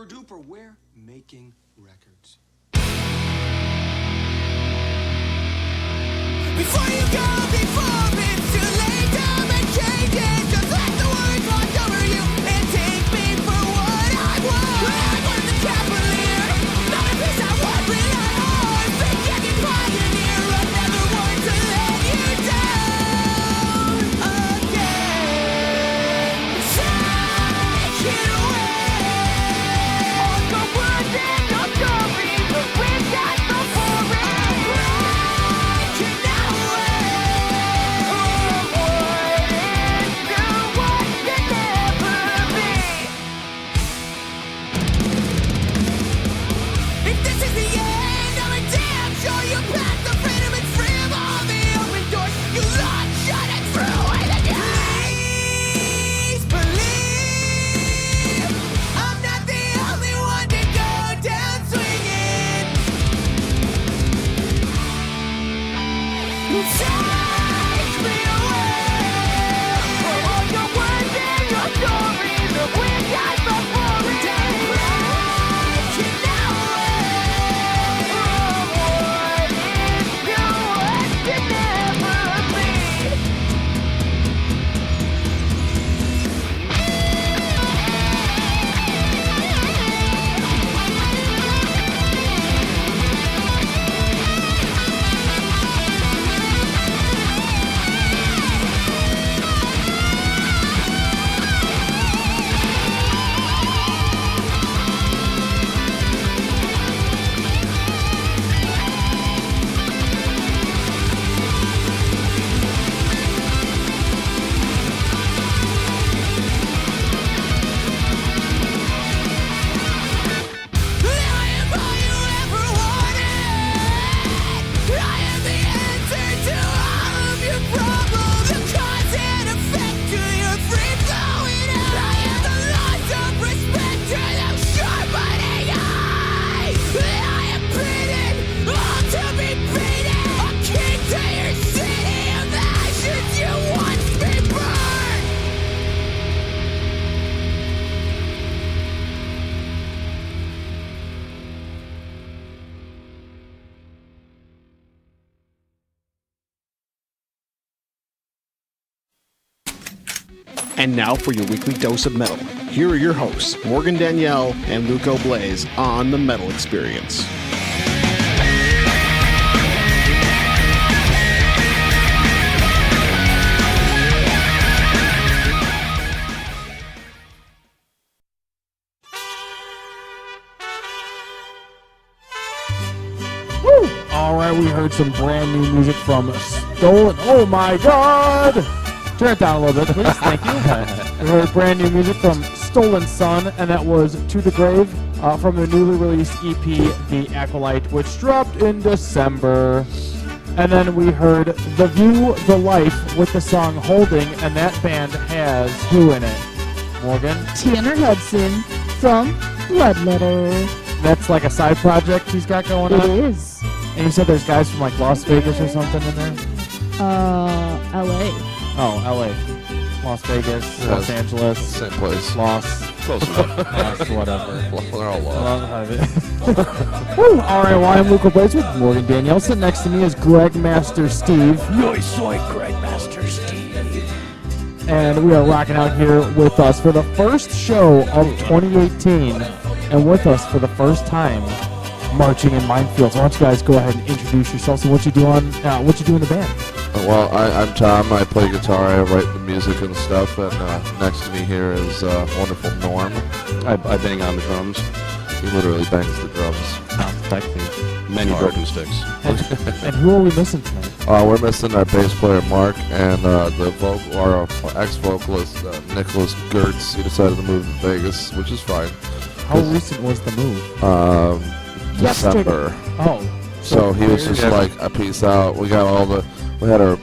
super duper, we're making records. Before you go, before it's too late to make changes, just let the words wash over you and take me for what I was. I was the cavalier, not a piece I would rely on. Forgetting pioneer, another word to let you down again. Take it away. All the words and the stories that we've got before it. And now for your weekly dose of metal. Here are your hosts, Morgan Danielle and Luco Blaze on The Metal Experience. Woo! All right, we heard some brand new music from Stolen. Oh my God! Turn it down a little bit, please. Thank you. We heard brand new music from Stolen Sun, and that was To the Grave from the newly released EP, The Acolyte, which dropped in December. And then we heard The View, The Life with the song Holding, and that band has who in it? Morgan? Tanner Hudson from Bloodletter. That's like a side project he's got going on? It is. And you said there's guys from like Las Vegas or something in there? L.A. Oh, L.A. Las Vegas, Los Angeles. Same place. Lost. Close enough. Lost, whatever. They're all lost. Woo! All right, well, I'm Luca Blaze with Morgan Danielle. Sitting next to me is Greg Master Steve. Nice like Greg Master Steve. And we are rocking out here with us for the first show of 2018. And with us for the first time, marching in Minefields. Why don't you guys go ahead and introduce yourselves and what you do in the band? Well, I'm Tom. I play guitar. I write the music and stuff. And next to me here is wonderful Norm. I bang on the drums. He literally bangs the drums. Technically, many broken sticks. And who are we missing tonight? We're missing our bass player Mark and our ex-vocalist Nicholas Gertz. He decided to move to Vegas, which is fine. How recent was the move? December. Oh. So he was just like, peace out. We had our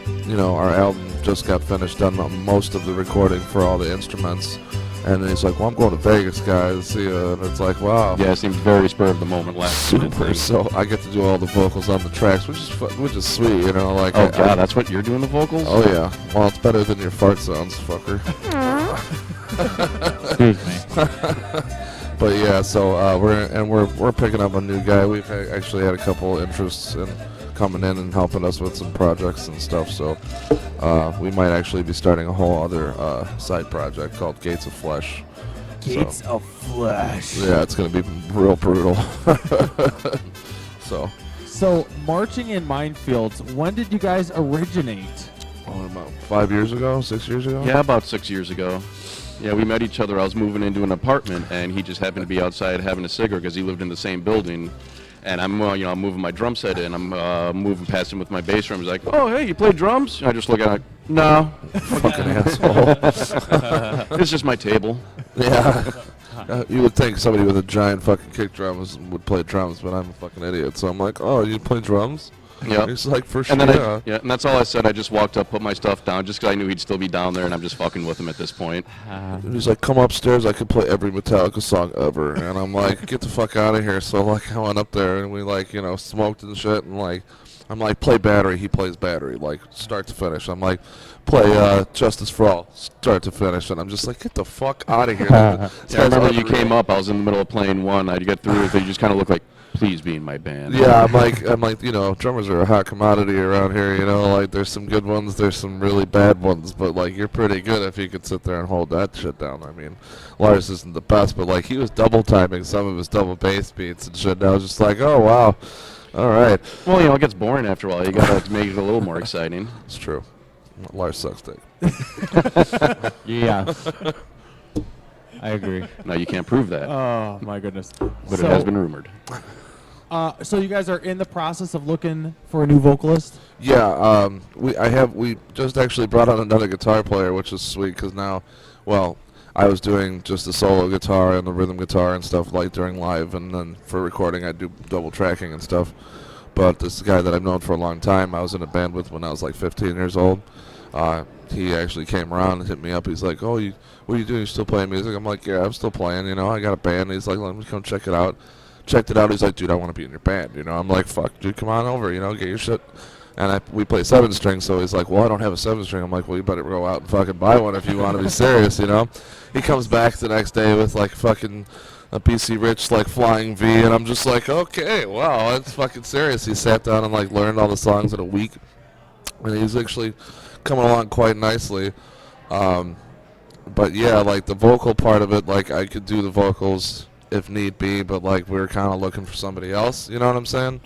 album just got finished, done most of the recording for all the instruments. And then he's like, well, I'm going to Vegas, guys. See ya. And it's like, wow. Yeah, it seemed very spur of the moment last minute. Super. So I get to do all the vocals on the tracks, which is sweet, you know. Like, oh, God, that's what you're doing, the vocals? Oh, yeah. Well, it's better than your fart sounds, fucker. Excuse me. But yeah, so we're picking up a new guy. We've actually had a couple interests in coming in and helping us with some projects and stuff. So we might actually be starting a whole other side project called Gates of Flesh. Gates of Flesh. Yeah, it's gonna be real brutal. So marching in Minefields, when did you guys originate? about 5 years ago, 6 years ago. Yeah, about 6 years ago. Yeah, we met each other. I was moving into an apartment, and he just happened to be outside having a cigarette because he lived in the same building. And I'm, I'm moving my drum set in. I'm moving past him with my bass drum. He's like, "Oh, hey, you play drums?" And I just look at him like, "No, Fucking asshole. it's just my table." Yeah. You would think somebody with a giant fucking kick drums would play drums, but I'm a fucking idiot. So I'm like, "Oh, you play drums?" Yeah. He's like, "For sure." And then and that's all I said. I just walked up, put my stuff down, just because I knew he'd still be down there, and I'm just fucking with him at this point. And he's like, "Come upstairs. I could play every Metallica song ever." And I'm like, "Get the fuck out of here!" So like, I went up there and we like, smoked and shit. And like, I'm like, "Play Battery." He plays Battery, like start to finish. I'm like, "Play Justice for All, start to finish." And I'm just like, "Get the fuck out of here!" Yeah, I remember you came up. I was in the middle of playing one. I'd get through it, but you just kind of look like, "Please be in my band." Yeah, I'm like, drummers are a hot commodity around here. Like there's some good ones, there's some really bad ones, but like you're pretty good if you could sit there and hold that shit down. I mean, Lars isn't the best, but like he was double timing some of his double bass beats and shit. And I was just like, "Oh wow, all right." Well, it gets boring after a while. You gotta make it a little more exciting. It's true. Lars sucks dick. Yeah. I agree. No, you can't prove that, Oh, my goodness. but it has been rumored. So you guys are in the process of looking for a new vocalist? Yeah, we just actually brought on another guitar player, which is sweet because now, well, I was doing just the solo guitar and the rhythm guitar and stuff like during live, and then for recording I do double tracking and stuff. But this guy that I've known for a long time, I was in a band with when I was like 15 years old. He actually came around and hit me up. He's like, "Oh, what are you doing? You still playing music?" I'm like, "Yeah, I'm still playing. I got a band." He's like, "Let me come check it out." Checked it out. He's like, "Dude, I want to be in your band." I'm like, "Fuck, dude, come on over. Get your shit." And we play 7-string, so he's like, "Well, I don't have a 7-string." I'm like, "Well, you better go out and fucking buy one if you want to be serious." He comes back the next day with like fucking a BC Rich like Flying V, and I'm just like, "Okay, wow, that's fucking serious." He sat down and like learned all the songs in a week, and he's actually coming along quite nicely. But yeah, like the vocal part of it, like I could do the vocals if need be, but like we were kind of looking for somebody else, you know what I'm saying?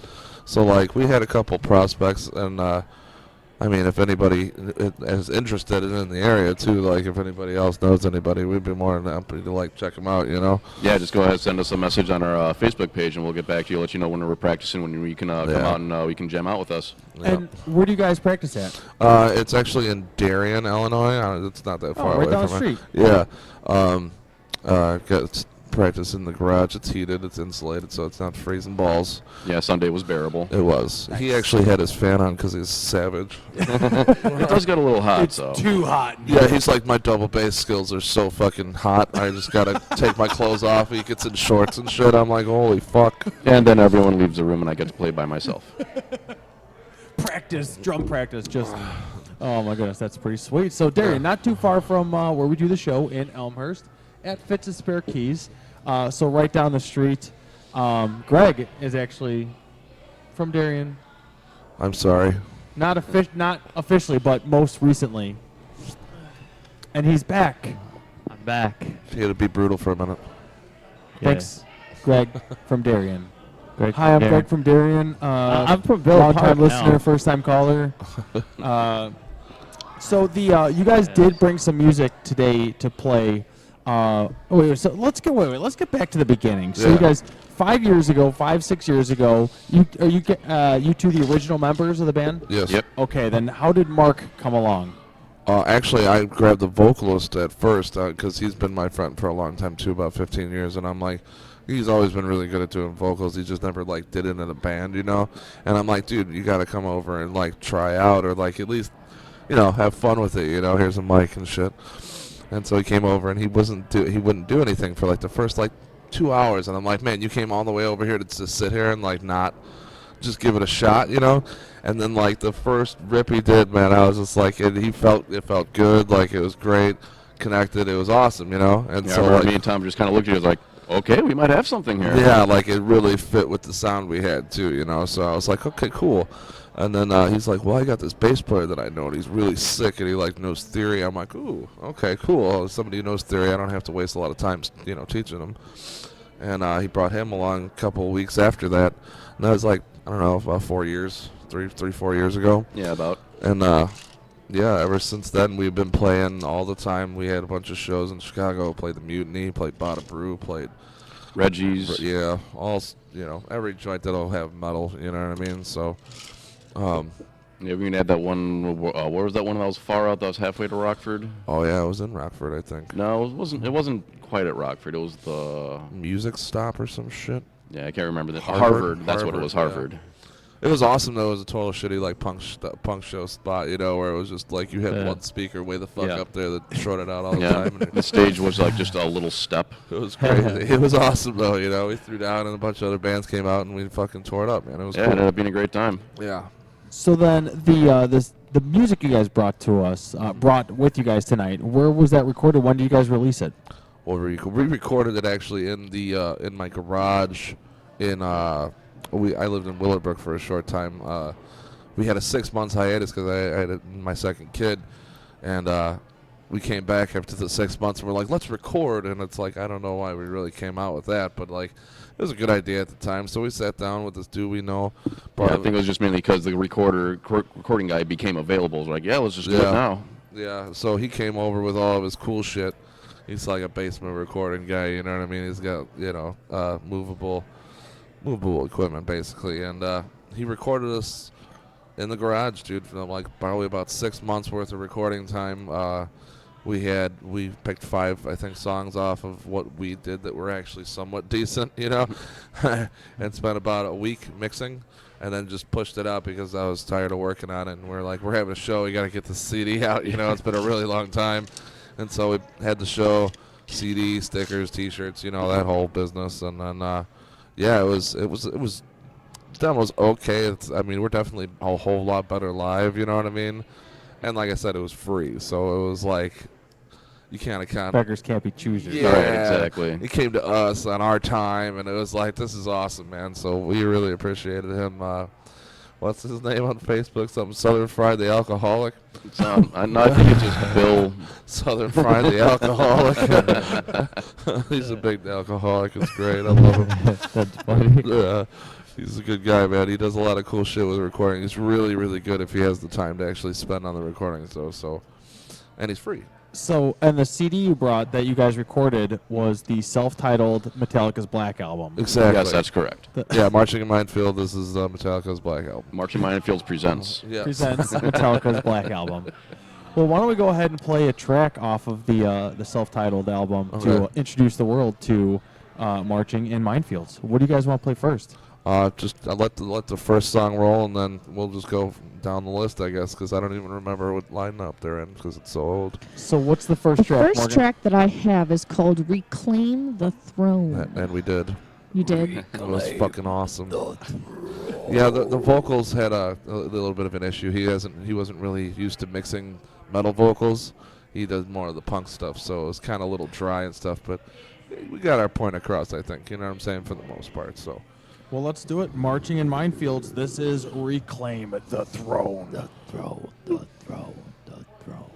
So like we had a couple prospects, and I mean, if anybody is interested in the area too, like if anybody else knows anybody, we'd be more than happy to like check them out, Yeah, just go ahead and send us a message on our Facebook page, and we'll get back to you, let you know when we're practicing, when we can come out and we can jam out with us. Yeah. And where do you guys practice at? It's actually in Darien, Illinois. It's not that far right away down from the me. street. Yeah. Got practice in the garage. It's heated. It's insulated, so it's not freezing balls. Yeah, Sunday was bearable. It was. He actually had his fan on because he's savage. It does get a little hot, It's too hot. Yeah, he's like, "My double bass skills are so fucking hot. I just gotta take my clothes off." He gets in shorts and shit. I'm like, "Holy fuck!" And then everyone leaves the room, and I get to play by myself. Drum practice, just. Oh my goodness, that's pretty sweet. So Darian, not too far from where we do the show in Elmhurst, at Fitz's Spare Keys. So right down the street. Greg is actually from Darien. I'm sorry. Not officially, but most recently. And he's back. I'm back. He had to be brutal for a minute. Yeah. Thanks, Greg from Darien. Greg Hi, I'm Darien. Greg from Darien. I'm from Villa long-time Park listener, now. first-time caller. So you guys did bring some music today to play. So let's get back to the beginning. So Yeah. you guys, 6 years ago, you two the original members of the band? Yes. Yep. Okay, then how did Mark come along? Actually, I grabbed the vocalist at first because he's been my friend for a long time too, about 15 years, and I'm like, he's always been really good at doing vocals. He just never like did it in a band, And I'm like, "Dude, you got to come over and like try out, or like at least, have fun with it. Here's a mic and shit." And so he came over, and he wouldn't do anything for like the first like 2 hours, and I'm like, "Man, you came all the way over here to just sit here and like not just give it a shot, And then like the first rip he did, man, I was just like, it felt good, like it was great, connected, it was awesome, And Yeah, so I remember like, me and Tom just kind of looked at you, like, Okay, we might have something here. Yeah, like it really fit with the sound we had too, you know. So I was like, okay, cool. And then he's like, well, I got this bass player that I know, and he's really sick, and he like knows theory. I'm like, ooh, okay, cool. Somebody who knows theory, I don't have to waste a lot of time, you know, teaching him. And he brought him along a couple of weeks after that, and that was like, I don't know, about 4 years, 4 years ago. Yeah, about. And yeah, ever since then we've been playing all the time. We had a bunch of shows in Chicago. Played the Mutiny, played Bada Brew, played Reggie's. Yeah, all you know, every joint that'll have metal. You know what I mean? So, Yeah, we even had that one. Where was that one that was far out? That was halfway to Rockford. oh yeah, I was in Rockford, I think. No, it wasn't. It wasn't quite at Rockford. It was the. Music Stop or some shit. Yeah, I can't remember the Harvard. That's what it was. Harvard, Harvard. It was awesome though. It was a total shitty like punk show spot, you know, where it was just like you had Yeah. one speaker way the fuck Yeah. up there that shorted out all the Yeah, time. And the stage was like just a little step. it was crazy. It was awesome though, you know. We threw down and a bunch of other bands came out and we fucking tore it up, man. It was Yeah, it cool. ended up being a great time. Yeah. So then the music you guys brought to us, brought with you guys tonight, where was that recorded? When did you guys release it? Well, we recorded it actually in the in my garage. I lived in Willowbrook for a short time. We had a 6 months hiatus because I had my second kid, and we came back after the 6 months and we're like, let's record. And it's like, I don't know why we really came out with that, but like it was a good idea at the time. So we sat down with this dude we know. Yeah, I think it was just mainly because the recording guy became available. It was like, yeah, let's just do it now. Yeah, so he came over with all of his cool shit. He's like a basement recording guy, you know what I mean? He's got, you know, movable equipment basically, and he recorded us in the garage, dude, for like probably about 6 months worth of recording time. We picked 5, I think, songs off of what we did that were actually somewhat decent, you know, and spent about a week mixing, and then just pushed it out because I was tired of working on it. And we're like, we're having a show, we got to get the CD out, you know. It's been a really long time, and so we had the show, CD, stickers, T-shirts, you know, that whole business, and then yeah, it was demo's okay. I mean, we're definitely a whole lot better live, you know what I mean? And like I said, it was free, so it was like you kind of Beggars can't be choosers. yeah, Right, exactly. He came to us on our time, and it was like, this is awesome, man. So we really appreciated him. What's his name on Facebook? Something Southern Fried the Alcoholic. It's, I think it's just Bill. Southern Fried the Alcoholic. He's a big alcoholic. It's great. I love him. That's funny. Yeah, he's a good guy, man. He does a lot of cool shit with recording. He's really, really good if he has the time to actually spend on the recordings, though. So, and he's free. So, and the CD you brought that you guys recorded was the self-titled Metallica's Black Album. Exactly. Yes, that's correct. Yeah, Marching in Minefield. This is Metallica's Black Album. Marching Minefields presents. Yeah. Presents Metallica's Black Album. Well, why don't we go ahead and play a track off of the self-titled album to Okay. introduce the world to Marching in Minefields. What do you guys want to play first? Just let the first song roll, and then we'll just go down the list, I guess, because I don't even remember what lineup they're in because it's so old. So, what's the first The track, first Morgan? track that I have is called Reclaim the Throne. And we did. You did? It was fucking awesome. Yeah, the vocals had a little bit of an issue. He wasn't really used to mixing metal vocals. He does more of the punk stuff, so it was kind of a little dry and stuff. But we got our point across, I think. You know what I'm saying, for the most part. So. Well, let's do it. Marching in Minefields. This is Reclaim the Throne. The throne, the throne, the throne.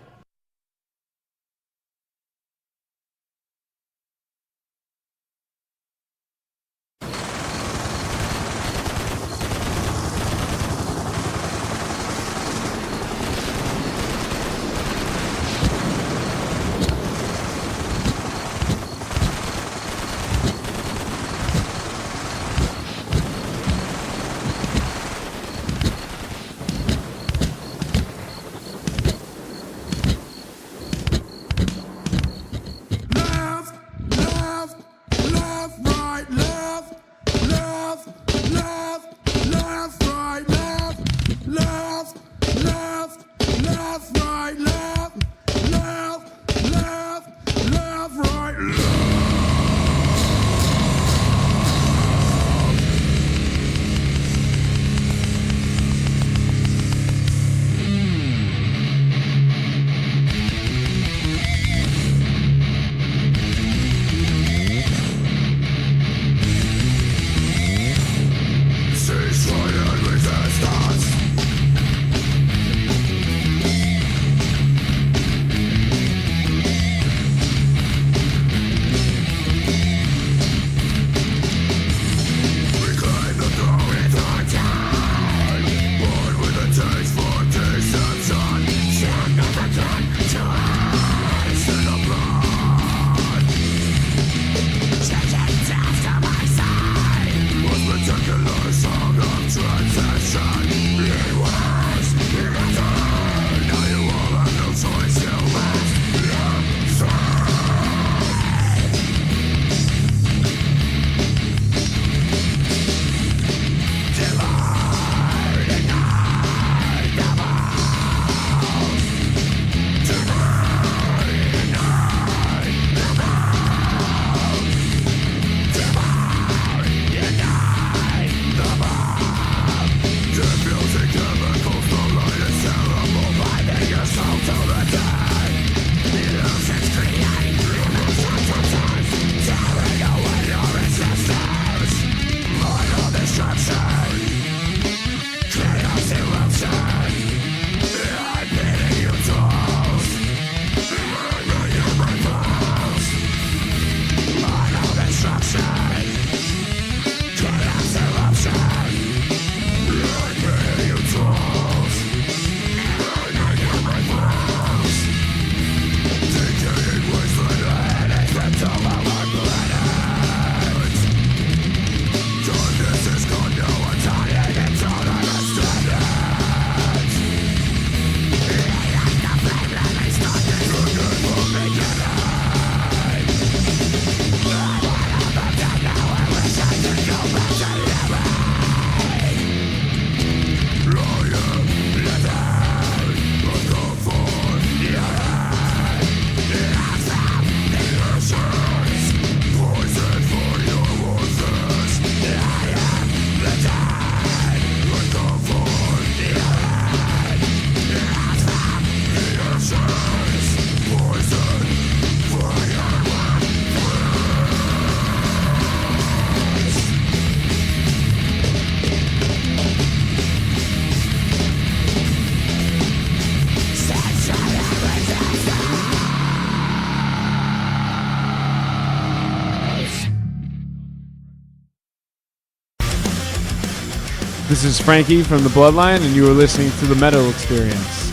This is Frankie from The Bloodline, and you are listening to The Metal Experience.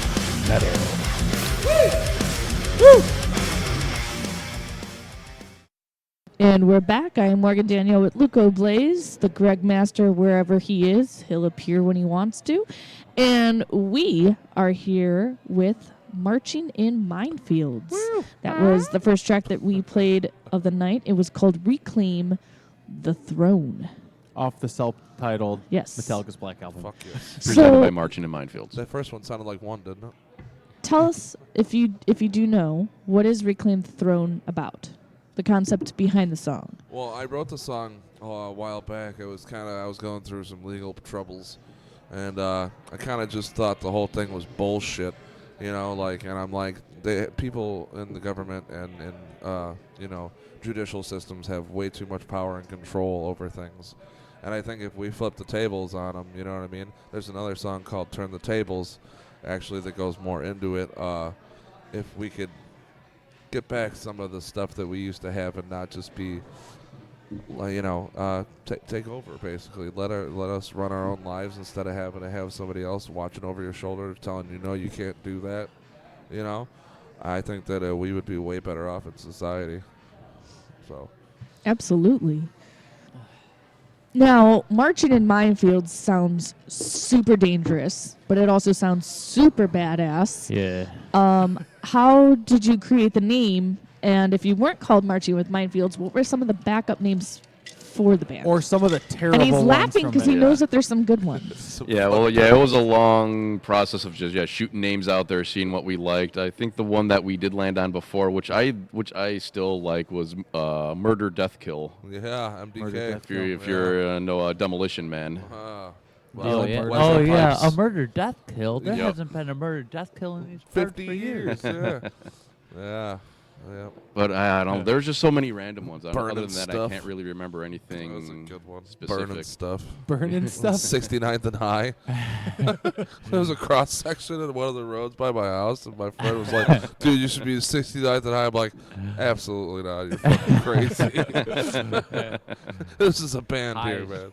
And we're back. I am Morgan Danielle with Luco Blaze, the Greg Master, wherever he is. He'll appear when he wants to. And we are here with Marching in Minefields. That was the first track that we played of the night. It was called Reclaim the Throne. Off the self-titled Yes. Metallica's Black Album. Fuck yes. Presented by So Marching in Minefields. That first one sounded like one, didn't it? tell us, if you do know, what is Reclaim the Throne about? The concept behind the song. Well, I wrote the song a while back. It was I was going through some legal troubles, and I kind of just thought the whole thing was bullshit, and I'm like, people in the government and judicial systems have way too much power and control over things, and I think if we flip the tables on them, you know what I mean? There's another song called "Turn the Tables," actually, that goes more into it. If we could get back some of the stuff that we used to have and not just be, take over, basically. Let us run our own lives instead of having to have somebody else watching over your shoulder telling you, no, you can't do that. I think that we would be way better off in society. So. Absolutely. Now, Marching in Minefields sounds super dangerous, but it also sounds super badass. Yeah. How did you create the name? And if you weren't called Marching with Minefields, what were some of the backup names for the band? Or some of the terrible and he's ones laughing from because it. he knows that there's some good ones. Yeah, well, yeah, it was a long process of just shooting names out there, seeing what we liked. I think the one that we did land on before, which I still like, was Murder Death Kill. Yeah, MDK. Murder, Death, If you're no Demolition Man. Oh yeah, Dylan Pipes. a murder death kill. There Yep. hasn't been a murder death kill in these 50 for years. Yeah. Yeah. But I don't. There's just so many random ones. Burning Other than that, stuff. I can't really remember anything. That was a good one. Specific. Burning stuff. Burning stuff. 69th and High. There was a cross section in one of the roads by my house, and my friend was like, dude, you should be 69th and High. I'm like, absolutely not. You're fucking crazy. This is a band here, man.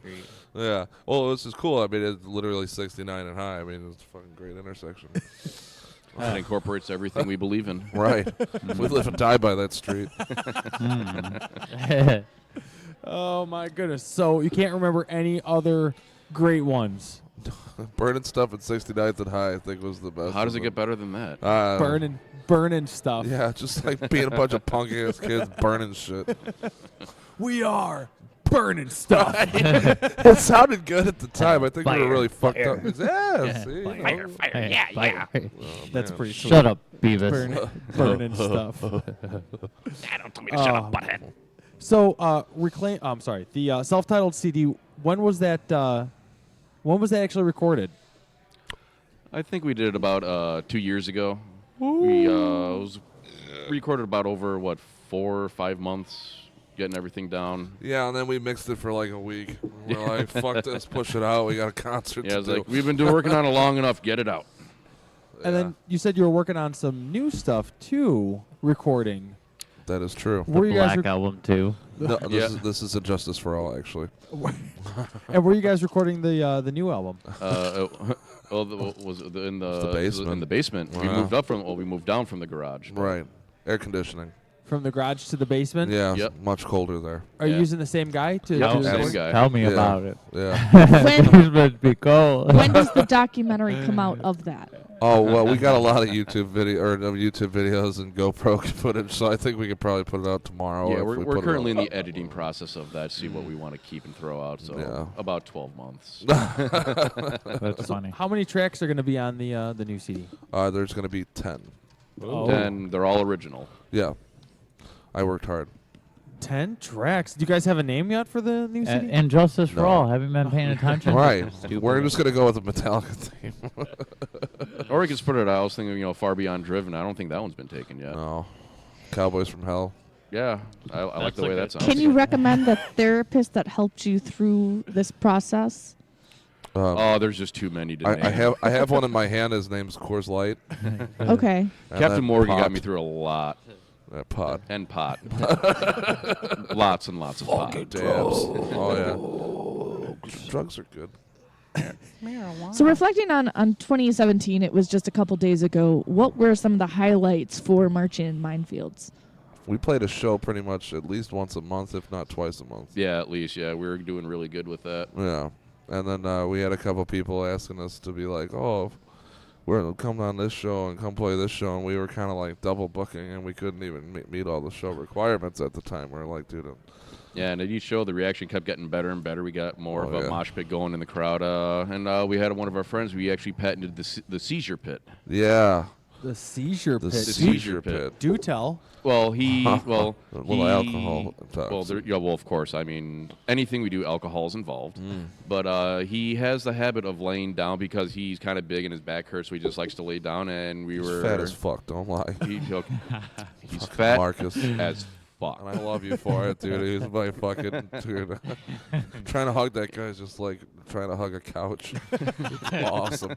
Yeah. Well, this is cool. I mean, it's literally 69 and High. I mean, it's a fucking great intersection. It incorporates everything we believe in. Right. We live and die by that street. Oh, my goodness. So you can't remember any other great ones. Burning stuff at 69th and High, I think, was the best. How does it get better than that? Burning stuff. Yeah, just like being a bunch of punk-ass kids burning shit. We are burning stuff. It sounded good at the time. I think we were really fucked fire. up. Yeah, see, Fire, yeah. That's man. pretty sweet. Shut up, Beavis. Burning stuff. Don't tell me to shut up, butthead. So, reclaim. I'm sorry. The self-titled CD. When was that? When was that actually recorded? I think we did it about 2 years ago. We was recorded about over 4 or 5 months, getting everything down. Yeah, and then we mixed it for like a week. We're like, fuck this, push it out. We got a concert Yeah, to it's do. like we've been working on it long enough. Get it out. And then you said you were working on some new stuff too, recording. That is true. Were you guys Black album too. No, Yeah. this is a Justice for All, actually. and were you guys recording the new album? Was in the basement. In the basement. We Wow. moved down from the garage. but- Right. Air conditioning. From the garage to the basement? Yeah, Yep. much colder there. Are you Yeah. using the same guy to Yep, do the same recording? guy. Tell me Yeah. about it. Yeah. When, It's supposed to be cold. when does the documentary come out of that? Oh, well, we got a lot of YouTube videos and GoPro footage, so I think we could probably put it out tomorrow. Yeah, if we're we put it currently in out. the editing process of that. See what we want to keep and throw out. So Yeah. about 12 months. That's funny. How many tracks are going to be on the new CD? There's going to be 10. Oh. And they're all original. Yeah. I worked hard. 10 tracks. Do you guys have a name yet for the new CD? And Justice for No. All. Haven't been paying attention. Right. Stupid. We're just going to go with the Metallica theme. Or we could split it out. I was thinking, Far Beyond Driven. I don't think that one's been taken yet. No. Cowboys from Hell. Yeah, I like the way that sounds. Can you recommend the therapist that helped you through this process? Oh, there's just too many to name. I have one in my hand. His name's Coors Light. Okay. And Captain that Morgan got pot. me through a lot. That pot. And pot. Lots and lots of pot. Dabs. Oh, yeah. Drugs are good. So reflecting on 2017, it was just a couple days ago. What were some of the highlights for marching in Minefields? We played a show pretty much at least once a month, if not twice a month. Yeah, at least. Yeah, we were doing really good with that. Yeah. And then we had a couple people asking us to be like, oh, we're come on this show and come play this show, and we were kind of like double booking, and we couldn't even meet all the show requirements at the time. We were like, dude. Yeah, and at each show, the reaction kept getting better and better. We got more of a yeah. mosh pit going in the crowd. And we had one of our friends, we actually patented the seizure pit. Yeah. The seizure The pit. seizure pit. Do tell. Well, Well, alcohol. Well, of course. I mean, anything we do, alcohol's involved. But he has the habit of laying down because he's kind of big and his back hurts, so he just likes to lay down. And we were fat as fuck, don't lie. He's fat Marcus. as fuck. And I love you for it, dude. He's my fucking dude. Trying to hug that guy is just like trying to hug a couch. Awesome.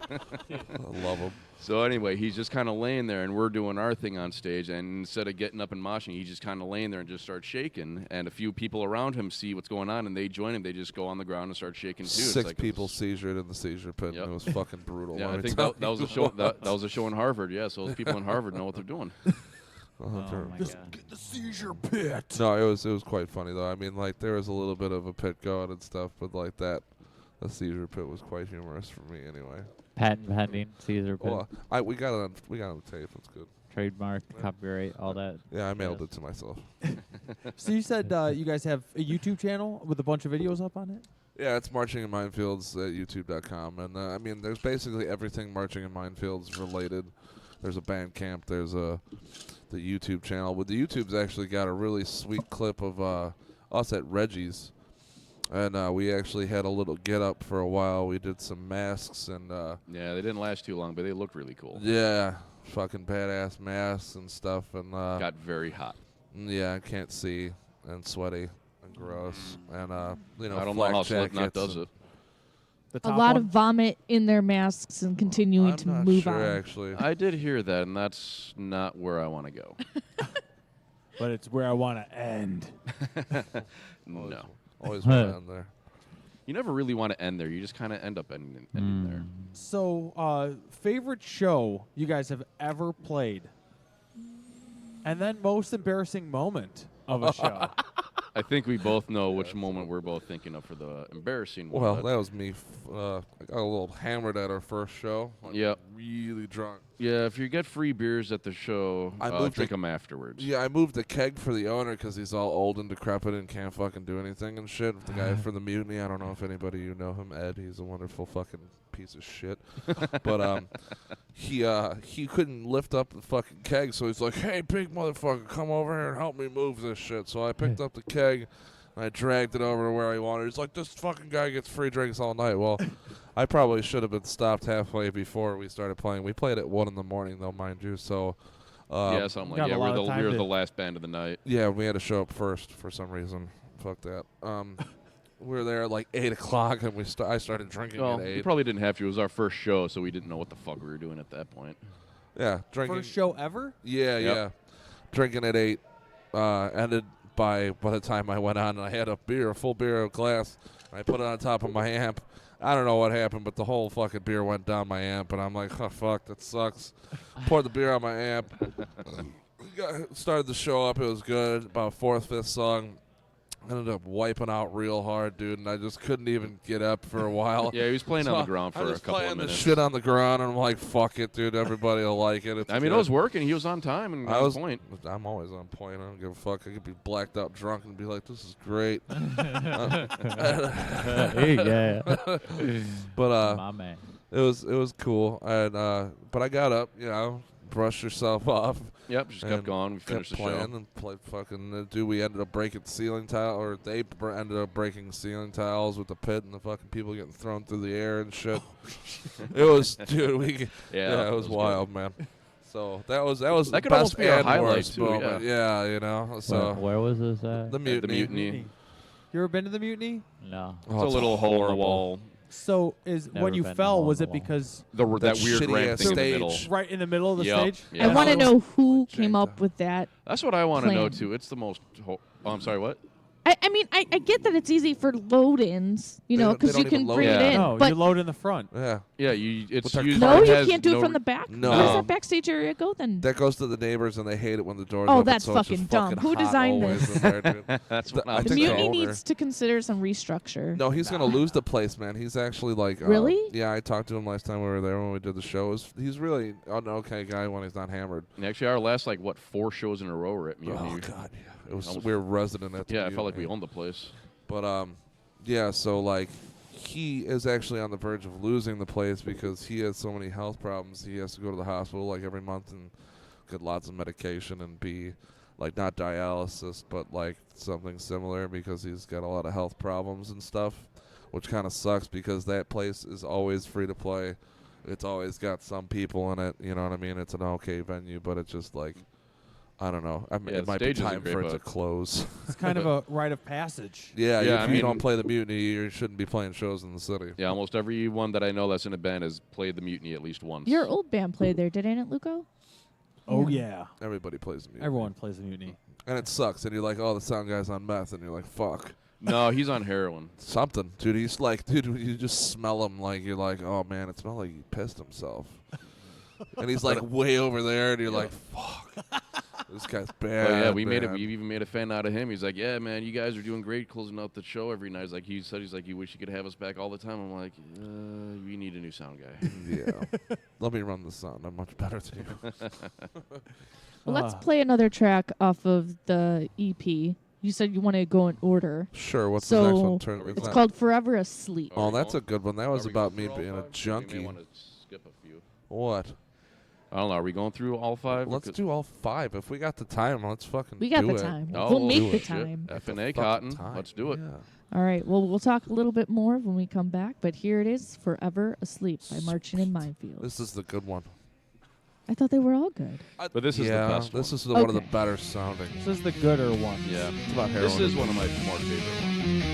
I love him. So anyway, he's just kind of laying there, and we're doing our thing on stage. And instead of getting up and moshing, he's just kind of laying there and just starts shaking. And a few people around him see what's going on, and they join him. They just go on the ground and start shaking too. It's 6 like people seizured in the seizure pit. Yep. And it was fucking brutal. Yeah, let I me think tell that was a you show. what. That was a show in Harvard. Yeah, so those people in Harvard know what they're doing. Oh my God. The seizure pit. No, it was quite funny though. I mean, like there was a little bit of a pit going and stuff, but like the seizure pit was quite humorous for me anyway. Patent pending, Caesar pit, Well, we got it on the tape. It's good. trademark, copyright, all that. Yeah, I mailed it to myself. So you said you guys have a YouTube channel with a bunch of videos up on it? Yeah, it's Marching in Minefields at YouTube.com. And, I mean, there's basically everything Marching in Minefields related. There's a Bandcamp. There's the YouTube channel. But the YouTube's actually got a really sweet clip of us at Reggie's. And we actually had a little get-up for a while. We did some masks and... yeah, they didn't last too long, but they looked really cool. Yeah, fucking badass masks and stuff. And Got very hot. yeah, I can't see and sweaty and gross. And, you know, I don't know flak how Slipknot jackets does and- it. The A top lot one? of vomit in their masks and continuing I'm to not move sure, on. actually. I did hear that, and that's not where I want to go. But it's where I want to end. No. Always went down there. You never really want to end there. You just kind of end up ending there. So, favorite show you guys have ever played? And then most embarrassing moment of a show. I think we both know which moment we're both thinking of for the embarrassing one. Well, but- that was me. I got a little hammered at our first show. Like, Yep. really drunk. Yeah, if you get free beers at the show, I moved drink to- them afterwards. Yeah, I moved the keg for the owner because he's all old and decrepit and can't fucking do anything and shit. The guy from the Mutiny, I don't know if anybody you know him, Ed. He's a wonderful fucking piece of shit. But he couldn't lift up the fucking keg, so he's like, "Hey, big motherfucker, come over here and help me move this shit." So I picked up the keg. And I dragged it over to where he wanted. He's like, "This fucking guy gets free drinks all night." Well, I probably should have been stopped halfway before we started playing. We played at 1 in the morning, though, mind you. So, Yeah, something like got yeah. a lot of We time were to- the last band of the night. yeah, we had to show up first for some reason. Fuck that. We were there at like 8 o'clock, and I started drinking Well, at we 8. probably didn't have to. It was our first show, so we didn't know what the fuck we were doing at that point. Yeah, drinking. First show ever? Yeah, Yep. yeah. Drinking at 8. Ended by the time I went on, and I had a full beer glass. And I put it on top of my amp. I don't know what happened, but the whole fucking beer went down my amp, and I'm like, oh, fuck, that sucks. Poured the beer on my amp. Started the show up. It was good. About 4th, 5th song. Ended up wiping out real hard, dude, and I just couldn't even get up for a while. Yeah, he was playing on So the ground for I a was couple of playing minutes. this shit on the ground, and I'm like, fuck it, dude. Everybody will like it. It's I mean, good. it was working. He was on time and I on was point. I'm always on point. I don't give a fuck. I could be blacked out drunk and be like, "This is great." Yeah. But My man. it was cool. And but I got up, you know, brushed yourself off. Yep, just kept and going. We kept finished the playing show. and played fucking. Dude, we ended up breaking ceiling tile, or they ended up breaking ceiling tiles with the pit and the fucking people getting thrown through the air and shit. It was, dude. Yeah, it was good. wild, man. So that was That the could best almost be our and highlight, worst too, moment. Yeah, you know. So Where was this at? the mutiny. The mutiny. You ever been to the Mutiny? No. Oh, It's a little hole in the horrible. wall. So when Never you been fell, on was the it wall. because That That weird shitty ramp ass thing in the middle. stage. right in the middle of the Yep, stage? yeah. I want to know who came Janked up up. with that. That's what I want to know Plan. too. It's the most. Oh, I'm sorry. What? I mean, I get that it's easy for load-ins, you They know, don't- they because you don't can even load bring it. it in. No, but you load in the front. Yeah. Yeah, it's With their usually no, it you has can't do it no from the back. No. Where does that backstage area go then? That goes to the neighbors, and they hate it when the doors Oh, open. that's so it's fucking just dumb. fucking Who hot designed always this? in there, dude. That's what I I'm The think thinking. Mutiny owner- needs to consider some restructure. No, he's gonna lose the place, man. He's actually like Really? Yeah, I talked to him last time we were there when we did the show. He's really an okay guy when he's not hammered. And actually, our last 4 shows in a row were at Oh Mutiny. God, yeah. It was Almost- we were resident at the Yeah, I felt like we Mutiny. owned the place. But yeah. So like, he is actually on the verge of losing the place because he has so many health problems. He has to go to the hospital like every month and get lots of medication and be like not dialysis, but like something similar because he's got a lot of health problems and stuff, which kind of sucks because that place is always free to play. It's always got some people in it. You know what I mean? It's an okay venue, but it's just like, I don't know. I mean, Yeah, it the might be stage isn't time great, for it to but- close. It's kind of a rite of passage. Yeah, Yeah, if I you don't mean- play the Mutiny, you shouldn't be playing shows in the city. Yeah, almost everyone that I know that's in a band has played the Mutiny at least once. Your old band played there, didn't it, Luco? Oh, yeah. Everybody plays the Mutiny. Everyone plays the Mutiny. And it sucks. And you're like, oh, the sound guy's on meth. And you're like, fuck. No, he's on heroin. Something. Dude, he's like, dude, you just smell him like, you're like, oh, man, it smells like he pissed himself. And he's like way over there. And you're like, fuck. This guy's bad. Oh yeah, we man. even made a fan out of him. He's like, yeah, man, you guys are doing great closing out the show every night. He's like, you wish you could have us back all the time. I'm like, we need a new sound guy. Yeah. Let me run the sound. I'm much better than you. Well, let's play another track off of the EP. You said you want to go in order. Sure. What's the next So one? Turn. it's called Forever Asleep. Oh, that's a good one. That was Are we about going me through being all a 5? 'Cause we may junkie. wanna skip a few. What? I don't know. Are we going through all 5? Let's do all 5. If we got the time, let's fucking We got do the it. time. Oh, We'll make do the it. time. F&A Fucking Cotton. time. Let's do it. Yeah. All right. Well, we'll talk a little bit more when we come back. But here it is, Forever Asleep by Marching in Minefields. This is the good one. I thought they were all good. But this is the yeah, best this one. is the one of the Okay. better sounding. This is the gooder one. Yeah. It's about heroin. This is one of my more favorite ones.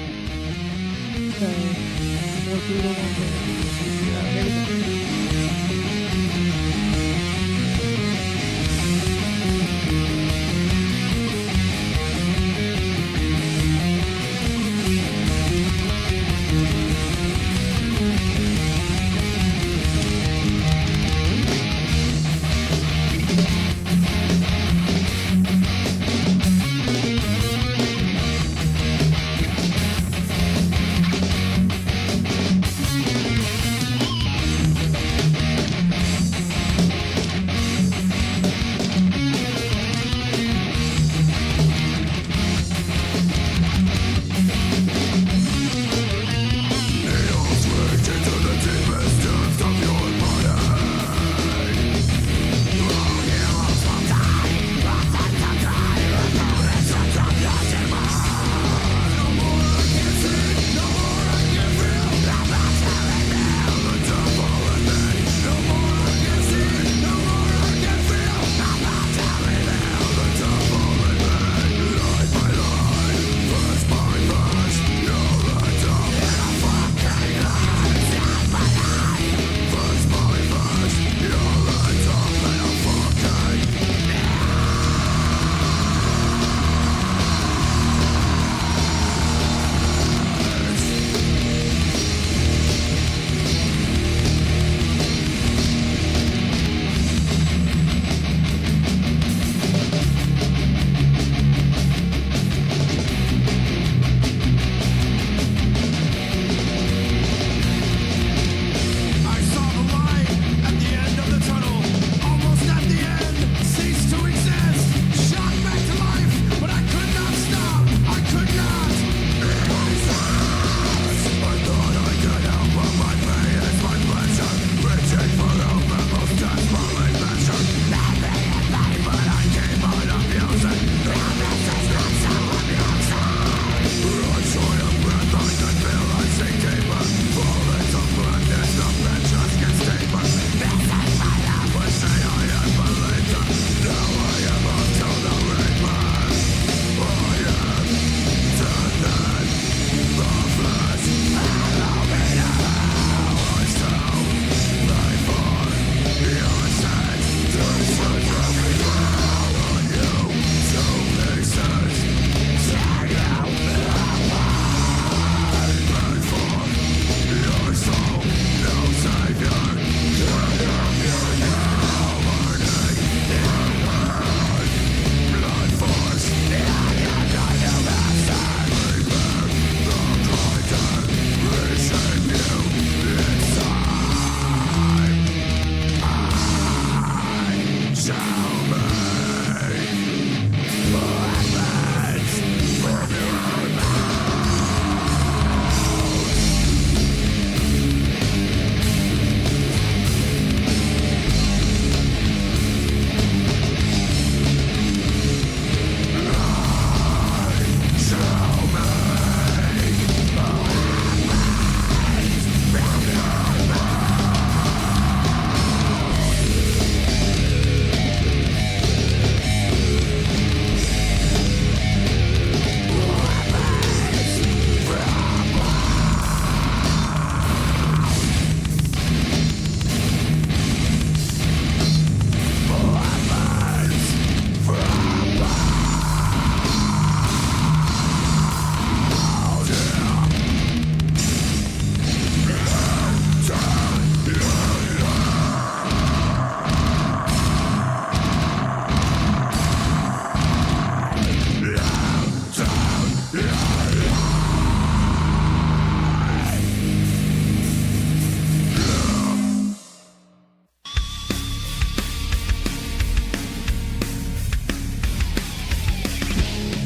So, more brutal one there. Here we go. Forever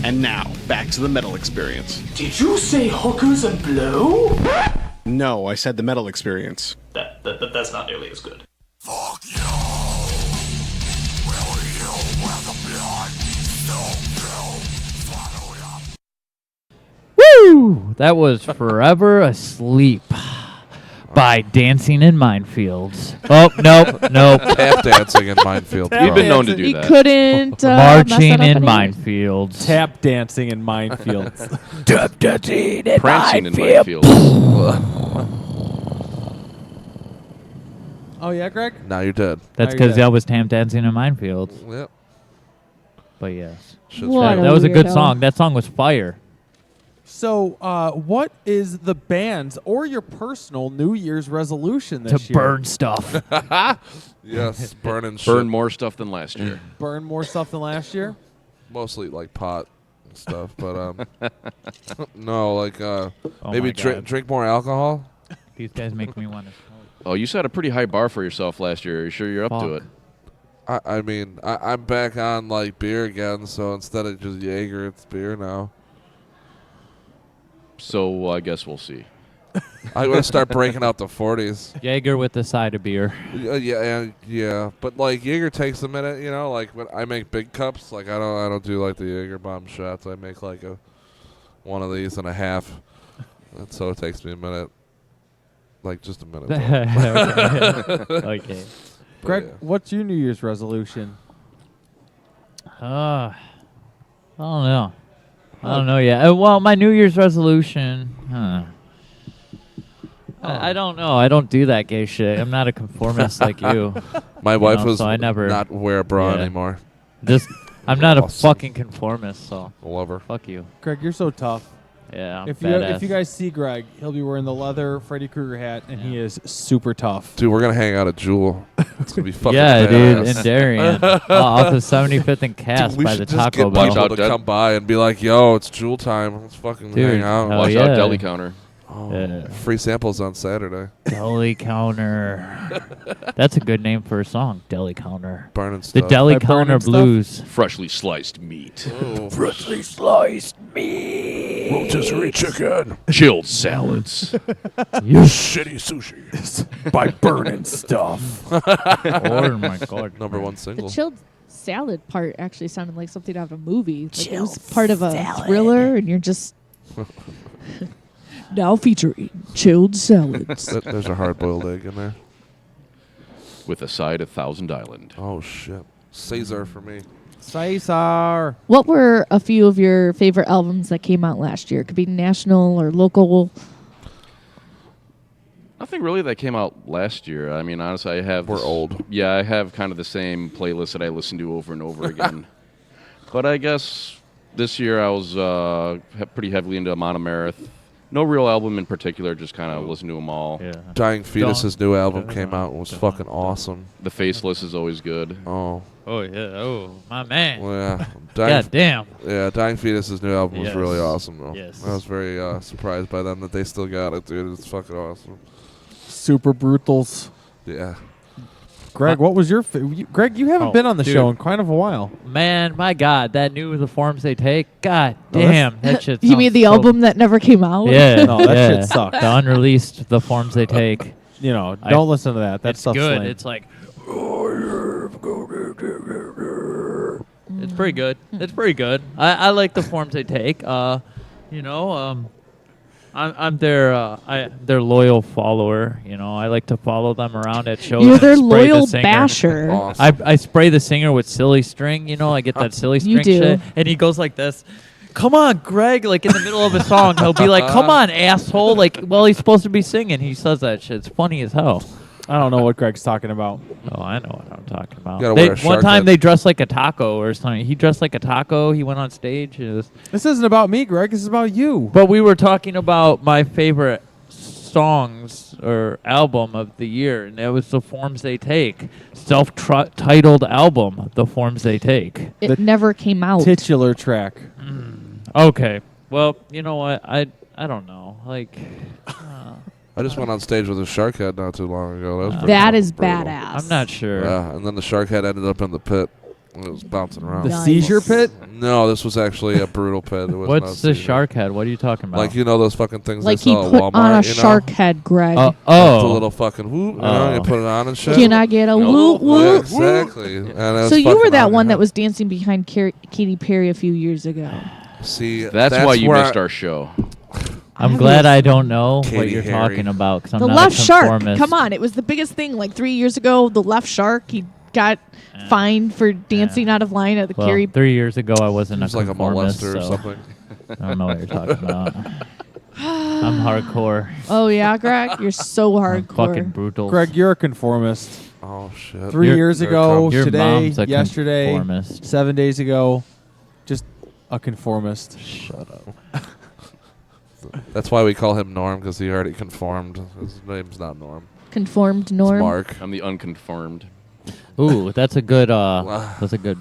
And now, back to the metal experience. Did you say hookers and blow? No, I said the metal experience. That's not nearly as good. Woo! That was Forever Asleep by Dancing in Minefields. Oh, nope. Tap dancing in Minefield. You've been known to do He that. couldn't Marching mess that up in any- Minefields. Tap dancing in minefields. Tap dancing in Prancing in Minefields. Oh yeah, Greg. Now you're dead. That's Now you're because dead. I was tap dancing in Minefields. Yep. But yes. Shit's What fine. a That was a good weirdo. song. That song was fire. So, what is the band's or your personal New Year's resolution To this year? burn stuff. Yes, burning shit. Burn more stuff than last year. Burn more stuff than last year. Mostly like pot and stuff, but no, like Oh maybe my God. drink more alcohol. These guys make me want to smoke. Oh, you set a pretty high bar for yourself last year. Are you sure you're up to it? I mean, I'm back on like beer again, so instead of just Jaeger, it's beer now. So I guess we'll see. I'm gonna start breaking out the 40s. Jaeger with the side of beer. Yeah, but like Jaeger takes a minute, you know. Like when I make big cups, like I don't do like the Jaeger bomb shots. I make like one of these and a half, and so it takes me a minute, like just a minute. Okay. Greg, yeah. what's your New Year's resolution? I don't know. I don't know yet. Well, my New Year's resolution. I don't know. I don't do that gay shit. I'm not a conformist like you. My wife was so I never not wear a bra yeah. anymore. I'm not a Awesome. fucking conformist, so I love her. fuck you. Greg, you're so tough. Yeah, I'm If badass. you guys see Greg, he'll be wearing the leather Freddy Krueger hat, and he is super tough. Dude, we're gonna hang out at Jewel. It's gonna be fucking yeah, dude, badass. in Darien, off of 75th and Cass Dude, we by should the just Taco get Bell. people Watch to out, come by and be like, "Yo, it's Jewel time. Let's fucking Dude, hang out." hell Watch yeah. out, deli counter. Oh, Yeah. free samples on Saturday. Deli Counter. That's a good name for a song. Deli Counter. Burning The stuff. Deli By burning Counter stuff? Blues. Freshly sliced meat. Oh. Freshly sliced meat. Rotisserie chicken. Chilled salads. Shitty sushi. By burning stuff. Oh my god. Number one The single. chilled salad part actually sounded like something out of a movie. Like it was part of a thriller, and you're just now featuring chilled salads. There's a hard-boiled egg in there. With a side of Thousand Island. Oh shit. Caesar for me. Caesar. What were a few of your favorite albums that came out last year? It could be national or local. Nothing really that came out last year. I mean, honestly, I have... We're old. Yeah, I have kind of the same playlist that I listen to over and over again. But I guess this year I was pretty heavily into Monomarith. No real album in particular, just kind of listen to them all. Yeah. Dying Fetus's new album came out and was fucking awesome. The Faceless is always good. Oh. Oh yeah. Oh my man. Well, yeah. God damn. Yeah, Dying Fetus's new album was Yes. really awesome, though. Yes. I was very surprised by them that they still got it, dude. It's fucking awesome. Super brutals. Yeah. Greg, what was your Greg, you haven't Oh, been on the dude. show in kind of a while. Man, my God, that new The Forms They Take. God No, that's- damn, that shit. You mean sounds the so- album that never came out? Yeah, No, that yeah. shit sucked. The unreleased The Forms They Take. You know, don't listen to that. That It's stuff's good. lame. It's like. It's pretty good. It's pretty good. I like the forms they take. You know, I'm their loyal follower. You know, I like to follow them around at shows. You're and their spray the loyal singer. basher. Awesome. I spray the singer with silly string. You know, I get that silly string You do. shit, and he goes like this. Come on, Greg! Like in the middle of a song, he'll be like, "Come on, asshole!" Like, well, he's supposed to be singing. He says that shit. It's funny as hell. I don't know what Greg's talking about. Oh, I know what I'm talking about. You gotta wear a One shark time head. they dressed like a taco or something. He dressed like a taco. He went on stage. It was, This isn't about me, Greg. This is about you. but we were talking about my favorite songs or album of the year, and it was The Forms They Take. Self-titled album, The Forms They Take. It The never came out. Titular track. Okay. Well, you know what? I don't know. Like, I just went on stage with a shark head not too long ago. That was pretty That fucking is brutal. badass. I'm not sure. Yeah, and then the shark head ended up in the pit. It was bouncing around. The Nice. seizure pit? No, this was actually a brutal pit. It was not What's the seizure. shark head? What are you talking about? Like, you know those fucking things Like they he sell at put Walmart, on a you know? shark head, Greg. The oh. little fucking whoop, you know, Oh. you put it on and shit. Can I get a No. woot Yeah, woot? exactly. And it was So you were fucking that on one your that head. was dancing behind Katy Perry a few years ago. See, That's why you where missed our show. I'm glad I don't know what Katy you're Harry. talking about because I'm The not left a shark. conformist. Come on, it was the biggest thing like 3 years ago. The left shark. He got fined for dancing out of line at the Well, Carrie. 3 years ago, I wasn't It was a like a conformist, molester or so something. I don't know what you're talking about. I'm hardcore. Oh yeah, Greg, you're so I'm hardcore. fucking brutal. Greg, you're a conformist. Oh, shit. 3 Your- years Here it ago, comes. Your today, mom's a yesterday, conformist. 7 days ago, just a conformist. Shut up. That's why we call him Norm, because he already conformed. His name's not Norm. Conformed It's norm. Mark. I'm the unconfirmed. Ooh, that's a good. That's a good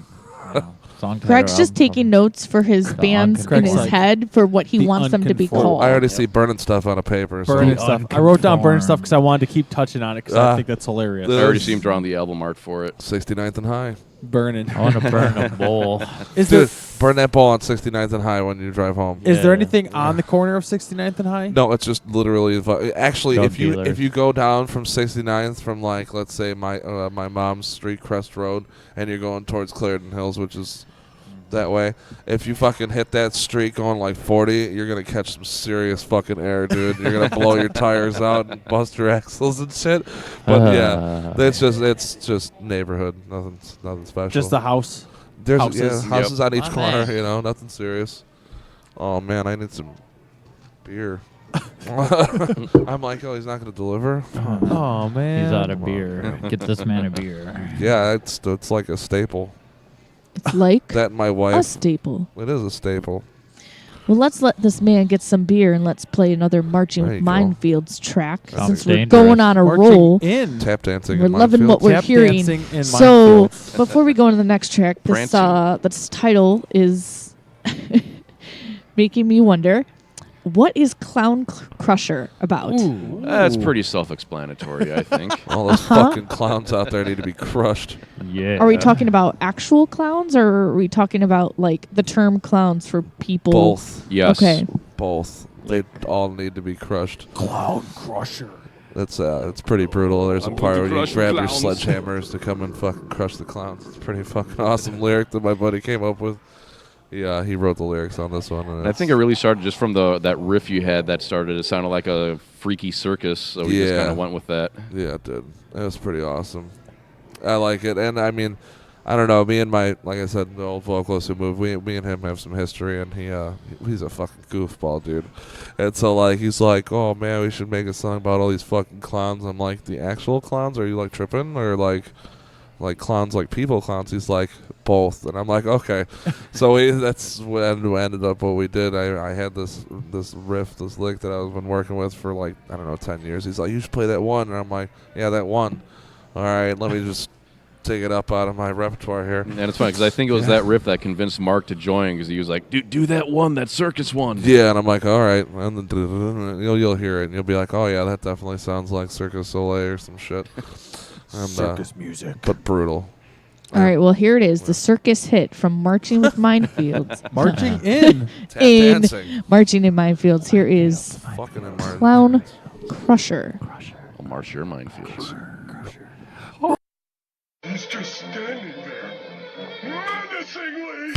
song. title. Greg's just taking notes for his The bands in Greg's his like head for what he the wants them to be unconformed. called. I already see burning stuff on a paper. So. Burning The stuff. I wrote down burning stuff unconformed. because I wanted to keep touching on it because I think that's hilarious. I already see him drawing the album art for it. 69th and High. Burning. I want to burn a bowl. Is there Dude, burn that ball on 69th and High when you drive home. is there Yeah. anything on the corner of 69th and High? No, it's just literally. Actually, Drug if you dealers. if you go down from 69th from like let's say my mom's street, Crest Road, and you're going towards Clarendon Hills, which is that way. If you fucking hit that street going like 40, you're gonna catch some serious fucking air, dude. You're gonna blow your tires out and bust your axles and shit. But yeah, it's just neighborhood. Nothing special. Just the house. There's houses. houses on each My corner. man. You know, nothing serious. Oh man, I need some beer. I'm like, oh, he's not gonna deliver. Oh man. He's out of beer. Get this man a beer. Yeah, it's like a staple. It's like That and my a wife. staple. It is a staple. Well, let's let this man get some beer and let's play another Marching There with you go. Minefields track Sounds since we're dangerous. going on a Marching roll. in. Tap dancing. We're in loving what Minefields. we're Tap hearing. dancing in So Minefields. before we go into the next track, Prancing. this title is making me wonder, what is Clown Crusher about? That's pretty self-explanatory, I think. All those fucking clowns out there need to be crushed. Yeah. Are we talking about actual clowns, or are we talking about like the term clowns for people? Both. Yes. Okay. Both. They all need to be crushed. Clown Crusher. It's pretty brutal. There's a I'm part going to where you crush grab the your clowns. sledgehammers to come and fucking crush the clowns. It's a pretty fucking awesome lyric that my buddy came up with. Yeah, he wrote the lyrics on this one. And I think it really started just from that riff you had that started. It sounded like a freaky circus, so we just Yeah. kind of went with that. Yeah, it did. It was pretty awesome. I like it, and I mean, I don't know. Me and like I said, the old vocalist who moved. Me and him have some history, and he's a fucking goofball, dude. And so like he's like, oh man, we should make a song about all these fucking clowns. I'm like, the actual clowns? Are you like tripping or like clowns like people clowns? He's like, both. And I'm like, okay. So that's when ended up what we did. I had this riff, this lick that I've been working with for like, I don't know, 10 years. He's like, you should play that one. And I'm like, yeah, that one. All right, let me just take it up out of my repertoire here. And it's funny because I think it was that riff that convinced Mark to join because he was like, do that one, that circus one. Yeah, and I'm like, all right. And then you'll hear it, and you'll be like, oh yeah, that definitely sounds like Circus Soleil or some shit. And, Circus music. but brutal. All right, well here it is, the circus hit from Marching with Minefields. Marching in. Tap in dancing. Marching in Minefields. Here is Fucking in Martin. Clown Crusher. I'll march your minefields. He's just standing there, menacingly.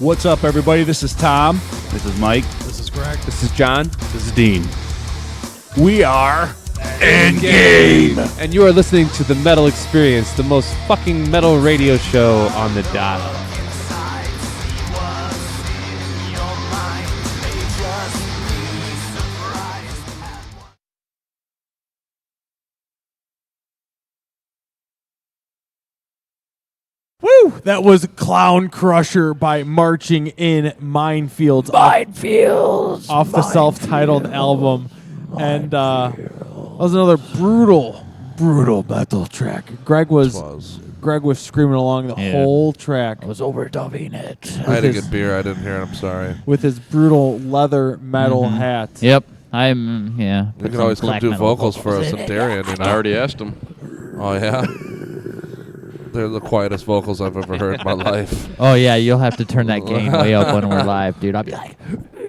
What's up, everybody? This is Tom. This is Mike. This is Greg. This is John. This is Dean. We are Endgame. And you are listening to The Metal Experience, the most fucking metal radio show on the dial. Woo! That was Clown Crusher by Marching in Minefields. Minefields. Off the self-titled album. And that was another brutal metal track. Greg was screaming along the whole track. I was overdubbing it. I had to get beer. I didn't hear it. I'm sorry. With his brutal leather metal hat. Yep. I'm, yeah. You can always come do vocals for us in Darien. You know? I already asked him. Oh, yeah? They're the quietest vocals I've ever heard in my life. Oh, yeah, you'll have to turn that gain way up when we're live, dude. I'll be like...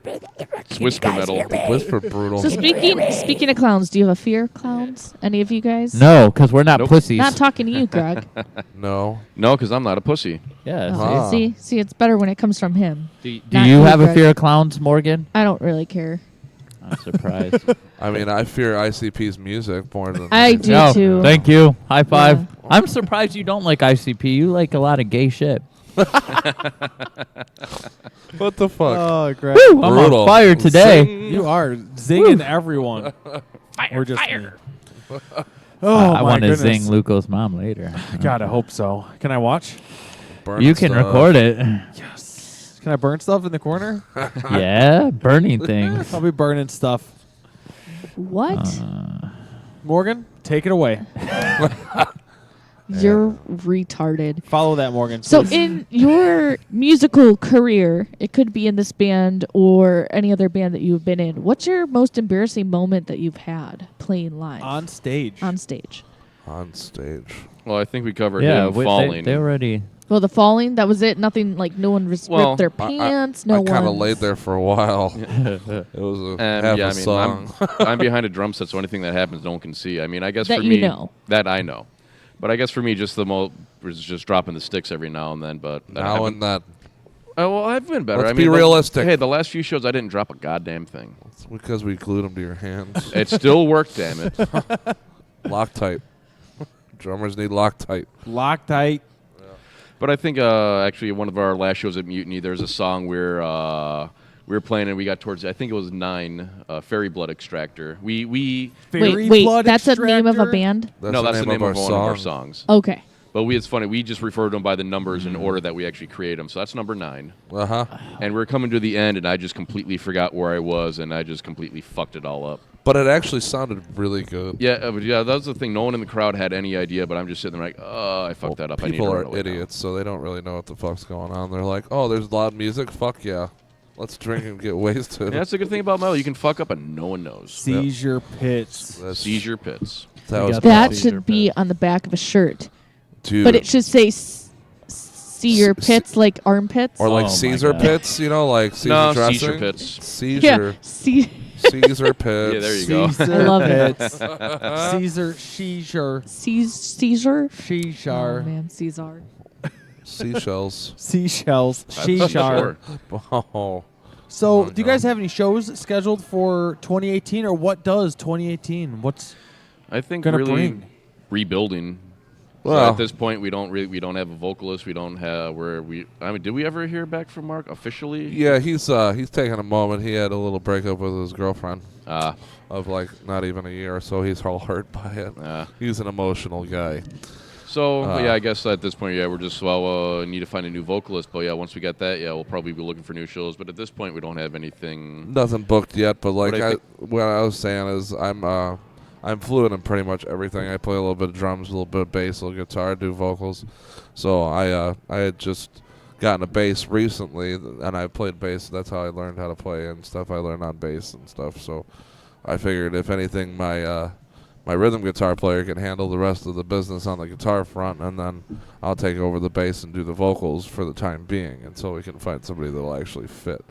It's whisper metal. Whisper brutal. So speaking of clowns, do you have a fear of clowns? Any of you guys? No, because we're not pussies. Not talking to you, Greg. No. No, because I'm not a pussy. Yeah. Oh, see, it's better when it comes from him. Do you have a fear of clowns, Morgan? I don't really care. I'm surprised. I mean, I fear ICP's music more than I do too. Thank you. High five. Yeah. I'm surprised you don't like ICP. You like a lot of gay shit. What the fuck? Oh, Greg. Woo, I'm on fire today. You are zinging everyone. Fire, fire. I want to zing Luco's mom later. God, I hope so. Can I watch? You can record it. Yes. Can I burn stuff in the corner? Yeah, burning things. I'll be burning stuff. What? Morgan, take it away. You're retarded. Follow that, Morgan. So please. in your musical career, it could be in this band or any other band that you've been in. What's your most embarrassing moment that you've had playing live? On stage. On stage. On stage. Well, I think we covered him falling. They already... Well, the falling, that was it? Nothing, like no one ripped their pants? I kind of laid there for a while. It was half a song. I'm behind a drum set, so anything that happens, no one can see. I mean, I guess that for me... That I know. But I guess for me, just the most was just dropping the sticks every now and then. But now and then. Oh well, I've been better. Let's be realistic. Hey, the last few shows I didn't drop a goddamn thing. It's because we glued them to your hands. It still worked, damn it. Loctite. Drummers need Loctite. Loctite. Yeah. But I think actually one of our last shows at Mutiny, there's a song where we were playing and we got towards, I think it was 9, Fairy Blood Extractor. Wait, that's the name of a band? No, that's the name of one of our songs. Okay. But it's funny, we just refer to them by the numbers in order that we actually create them. So that's number 9. Uh-huh. And we're coming to the end and I just completely forgot where I was and I just completely fucked it all up. But it actually sounded really good. Yeah, that was the thing. No one in the crowd had any idea, but I'm just sitting there like, oh, I fucked that up. People are idiots, so they don't really know what the fuck's going on. They're like, oh, there's loud music? Fuck yeah. Let's drink and get wasted. Yeah, that's the good thing about metal. You can fuck up and no one knows. Seizure pits. Seizure pits. That should be on the back of a shirt. Dude. But it should say see your pits like armpits. Or like Caesar pits, you know, like Caesar dressing. Seizure pits. Seizure. Yeah, Caesar pits. Yeah, there you go. I love it. Caesar, seizure. Seizure? Seizure. Oh, man, Caesar. Seashells. Seashells. Seashar. Oh. So, do you guys have any shows scheduled for 2018, or what does 2018? What's I think gonna really bring? Rebuilding. Well, so at this point, we don't have a vocalist. We don't have did we ever hear back from Mark officially? Yeah, he's taking a moment. He had a little breakup with his girlfriend. Of like not even a year, so he's all hurt by it. He's an emotional guy. So yeah, I guess at this point, yeah, we're just need to find a new vocalist. But yeah, once we get that, yeah, we'll probably be looking for new shows. But at this point, we don't have anything. Nothing booked yet. But like what I was saying is, I'm fluent in pretty much everything. I play a little bit of drums, a little bit of bass, a little guitar, do vocals. So I had just gotten a bass recently, and I played bass. That's how I learned how to play and stuff. I learned on bass and stuff. So I figured if anything, my rhythm guitar player can handle the rest of the business on the guitar front, and then I'll take over the bass and do the vocals for the time being until we can find somebody that'll actually fit,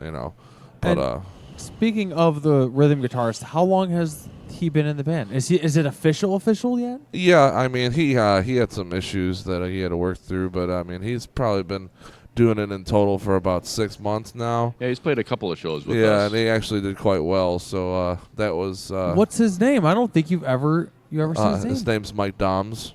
you know. But speaking of the rhythm guitarist, how long has he been in the band? Is it official yet? Yeah, I mean he had some issues that he had to work through, but I mean he's probably been doing it in total for about 6 months now. Yeah, he's played a couple of shows with us. Yeah, and he actually did quite well. So that was. What's his name? I don't think you've ever seen his name. His name's Mike Doms.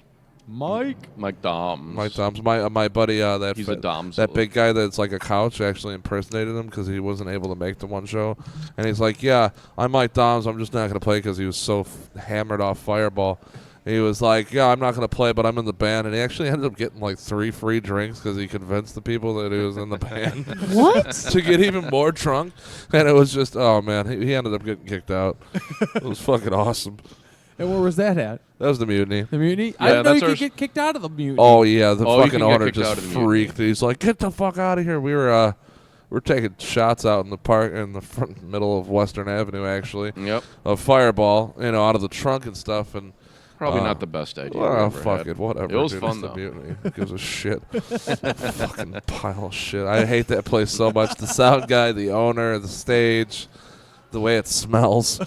Mike Doms. Mike Doms. My buddy, He's a Doms. that big guy that's like a couch, actually impersonated him because he wasn't able to make the one show. And he's like, yeah, I'm Mike Doms. I'm just not going to play because he was so hammered off Fireball. He was like, yeah, I'm not going to play, but I'm in the band. And he actually ended up getting like 3 free drinks because he convinced the people that he was in the band. What? To get even more drunk. And it was just, oh, man, he ended up getting kicked out. It was fucking awesome. And where was that at? That was the Mutiny. The Mutiny? Yeah, I didn't know you that's could get kicked out of the Mutiny. Oh, yeah, the you fucking can get owner kicked out just of the Mutiny. freaked. He's like, get the fuck out of here. We were taking shots out in the park in the front middle of Western Avenue, actually. Yep. Of Fireball, out of the trunk and stuff. And Probably not the best idea. Well, we ever fuck had. it, whatever. It was dude, fun, it's the though. Mutiny. Who gives a shit? Fucking pile of shit. I hate that place so much. The sound guy, the owner, the stage, the way it smells.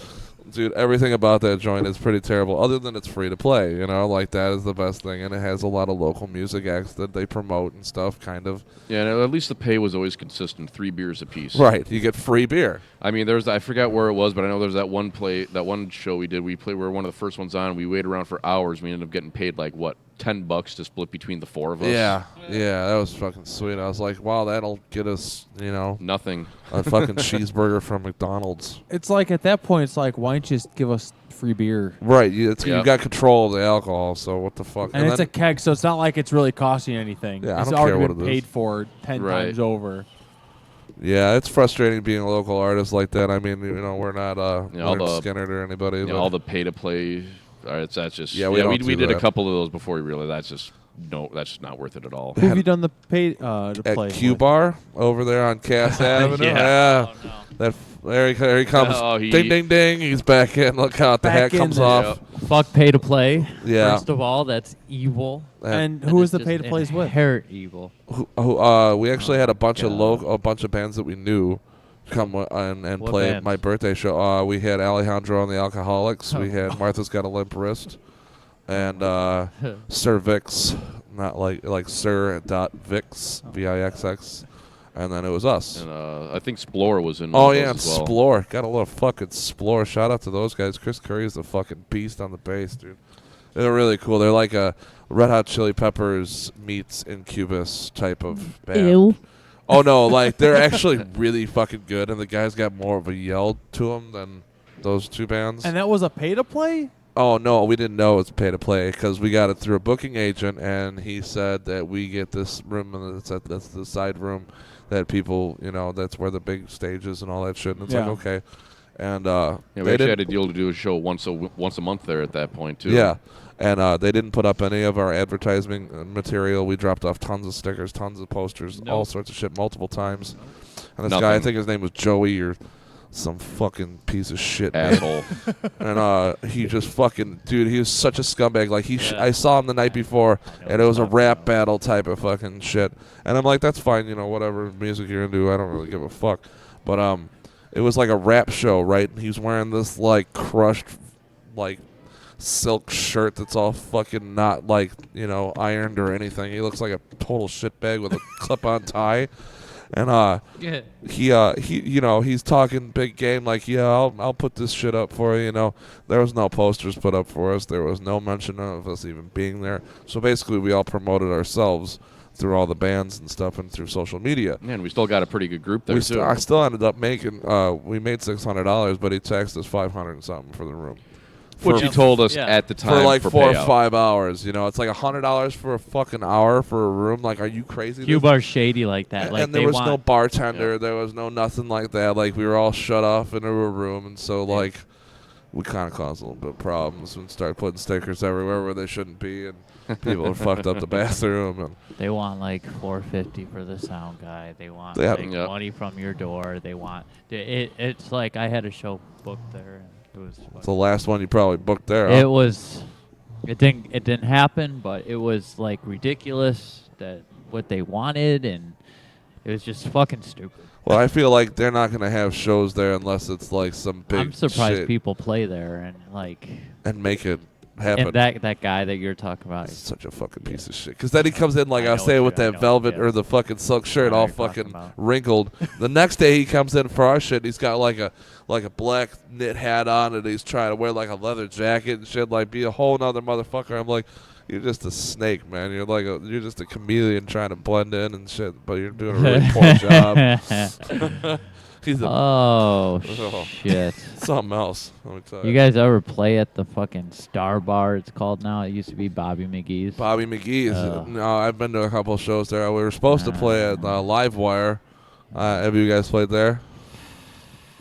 Dude, everything about that joint is pretty terrible, other than it's free to play, like that is the best thing, and it has a lot of local music acts that they promote and stuff, kind of. Yeah, and at least the pay was always consistent, 3 beers a piece. Right, you get free beer. I mean, I forgot where it was, but I know there's that one show we did. We were one of the first ones on. We waited around for hours. We ended up getting paid like what, $10 to split between the 4 of us. Yeah, that was fucking sweet. I was like, wow, that'll get us, nothing. A fucking cheeseburger from McDonald's. It's like at that point, it's like, why don't you just give us free beer? Right, you got control of the alcohol, so what the fuck? And it's a keg, so it's not like it's really costing anything. Yeah, it's I don't already care what been it is. paid for 10 times over. Yeah, it's frustrating being a local artist like that. I mean, we're not Skinner or anybody. All the pay to play. That's just we did that. a couple of those before we realized that's just not worth it at all. Who have you done the pay to play at Q with? Bar over there on Cass Avenue? Yeah. Oh, no. There he comes. Ding, ding, ding. He's back in. Look how the hat comes off. Fuck pay to play. Yeah. First of all, that's evil. And who was the it's pay to just plays with? Inherent evil. We actually had a bunch of bands that we knew come and What play bands? my birthday show. We had Alejandro and the Alcoholics. We had Martha's Got a Limp Wrist, and Sir Vix, not like Sir Vix, VIXX, and then it was us. And I think Splore was in. Oh one of yeah, those as well. Splore. Got a little fucking Splore. Shout out to those guys. Chris Curry is the fucking beast on the bass, dude. They're really cool. They're like a Red Hot Chili Peppers meets Incubus type of band. Ew. Oh no, like they're actually really fucking good, and the guys got more of a yell to them than those two bands. And that was a pay to play? Oh no, we didn't know it was pay to play because we got it through a booking agent, and he said that we get this room, and that's the side room that people, that's where the big stage is and all that shit. And it's like okay, and we actually had a deal to do a show once a month there at that point too. Yeah. And they didn't put up any of our advertising material. We dropped off tons of stickers, tons of posters, all sorts of shit multiple times. And this guy, I think his name was Joey or some fucking piece of shit asshole. And he just fucking, dude, he was such a scumbag. Like I saw him the night before, and it was a rap battle type of fucking shit. And I'm like, that's fine, whatever music you're into, I don't really give a fuck. But it was like a rap show, right? And he's wearing this like crushed, like silk shirt that's all fucking not like ironed or anything. He looks like a total shitbag with a clip-on tie, and he's talking big game like, I'll put this shit up for you. There was no posters put up for us. There was no mention of us even being there. So basically, we all promoted ourselves through all the bands and stuff and through social media. Man, we still got a pretty good group there too. I still ended up making. We made $600, but he taxed us $500 and something for the room. What you told us at the time for like 4 or payout. 5 hours, it's like $100 for a fucking hour for a room. Like, are you crazy? Q Bar's shady like that. Like and there was no bartender. There was no nothing like that. Like, we were all shut off into a room, and so like we kind of caused a little bit of problems and started putting stickers everywhere where they shouldn't be, and people had fucked up the bathroom. And they want like $450 for the sound guy. They want money from your door. They want it's like I had a show booked there. It's the last one you probably booked there. It was. It didn't happen, but it was like ridiculous that what they wanted, and it was just fucking stupid. Well, I feel like they're not gonna have shows there unless it's like some big. I'm surprised shit people play there and like. And make it happened. And that guy that you're talking about. He's such a fucking piece of shit. Because then he comes in, like I I know was saying, what with you- I that know velvet what you- or the fucking silk shirt, know all what you're talking fucking about. wrinkled. The next day he comes in for our shit, and he's got like a black knit hat on, and he's trying to wear like a leather jacket and shit, like be a whole nother motherfucker. I'm like, you're just a snake, man. You're just a chameleon trying to blend in and shit, but you're doing a really poor job. He's a Oh, shit. something else. Let me tell You guys ever play at the fucking Star Bar, it's called now? It used to be Bobby McGee's. Bobby McGee's. Oh. No, I've been to a couple of shows there. We were supposed to play at Livewire. Have you guys played there?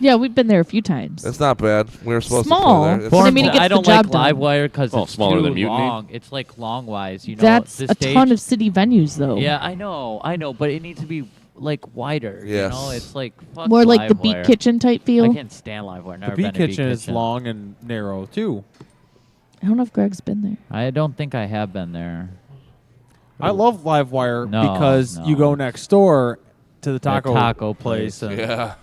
Yeah, we've been there a few times. It's not bad. We were supposed Small. to play there. But I mean, it gets I don't the job like done. Livewire because Well, it's smaller too than Mutiny. long. It's like long-wise, you know. That's the a stage, ton of city venues, though. Yeah, I know, but it needs to be like wider. Yes. You know, it's like fuck More like the Beat Livewire. Kitchen type feel. I can't stand Livewire. The Never Beat been to Beat Kitchen is Kitchen. long and narrow too. I don't know if Greg's been there. I don't think I have been there. I love Livewire No, because no. you go next door to the taco, taco place. place. And Yeah.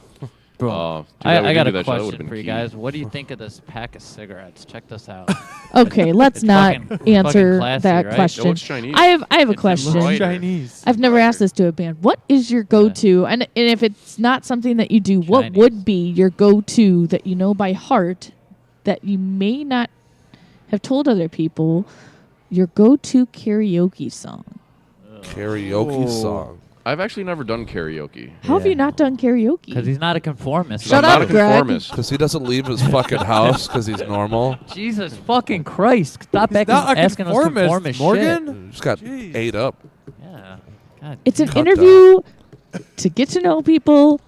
boom. I got a That would question have been for you key. guys. What do you think of this pack of cigarettes? Check this out. Okay, let's It's not fucking answer classy, that right? question. No, it's Chinese. I have a It's question. embroidered. Chinese. I've never asked this to a band. What is your go-to? And if it's not something that you do, what Chinese. would be your go-to that you know by heart that you may not have told other people? Your go-to karaoke song. Karaoke Oh. song. I've actually never done karaoke. How have you not done karaoke? Because he's not a conformist. Shut I'm up, not a Greg. conformist. Because he doesn't leave his fucking house because he's normal. Jesus fucking Christ. Stop He's not a asking us conformist, conformist Morgan. He just got Jeez. ate up. shit. Yeah. God. It's an Cut interview to get to know people.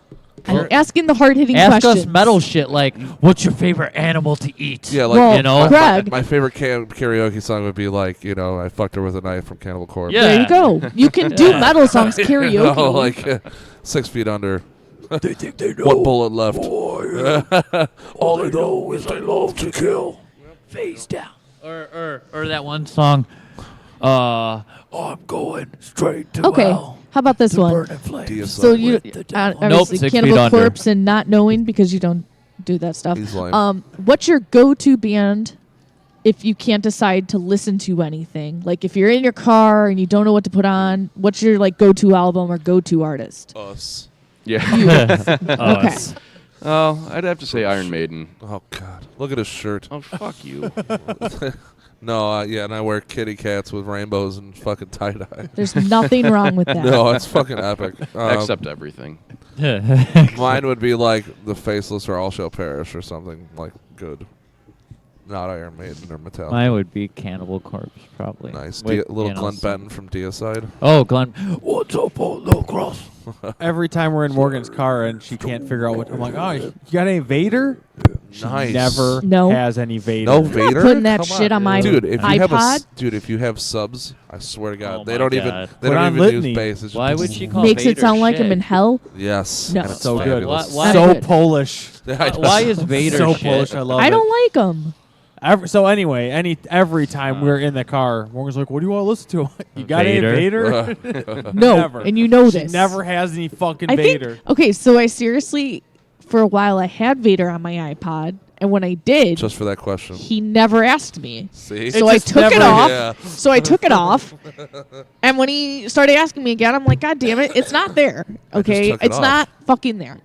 I'm asking the hard-hitting Ask questions. us metal shit like, what's your favorite animal to eat? Yeah, like Well, you know, Greg. my favorite karaoke song would be like, I fucked her with a knife from Cannibal Corpse. Yeah. There you go. You can do metal songs karaoke. You know, like 6 feet under. They think they know. One bullet left. All they know is they love to kill. face down. Or that one song. I'm going straight to Okay, hell. how about this one? Burning flames. So you with the devil. obviously 6 Cannibal Feet Under. Corpse and not knowing because you don't do that stuff. He's lying. What's your go-to band if you can't decide to listen to anything? Like if you're in your car and you don't know what to put on, what's your like go-to album or go-to artist? Us. Yeah. Okay. Oh, I'd have to say Iron Maiden. Oh, God. Look at his shirt. Oh, fuck you. No, yeah, and I wear kitty cats with rainbows and fucking tie-dye. There's nothing wrong with that. No, it's fucking epic. Except everything. Mine would be like The Faceless or All Shall Perish or something like good. Not Iron Maiden or Metallica. Mine would be Cannibal Corpse, probably. Nice. With, Little you know, Glenn some- Benton from Deicide. Oh, Glenn. What's up on the cross? Every time we're in Morgan's car and she can't figure out what, I'm like, oh, you got any Vader? She Nice. never No. has any Vader. No I'm not Vader? putting that Come shit on my Dude, if you have iPod. if you have subs, I swear to God, Oh they my don't God. even they Put don't on even Litany. use bass. It's Why just- would she call Makes Vader it sound like shit? I'm in hell. Yes. No. and it's So good. fabulous. Why- So good. Polish. Why is Vader so shit? Polish. I love it. I don't like them. So anyway, every time we're in the car, Morgan's like, "What do you want to listen to? You got Vader. any Vader?" No, Never. and you know She this. never has any fucking I Vader. think. Okay, so I seriously, for a while, I had Vader on my iPod, and when I did, Just for that question. he never asked me. See? So I just took it never- off. Yeah. So I took it off. And when he started asking me again, I'm like, God damn it, it's not there. Okay, took it it's off. not fucking there.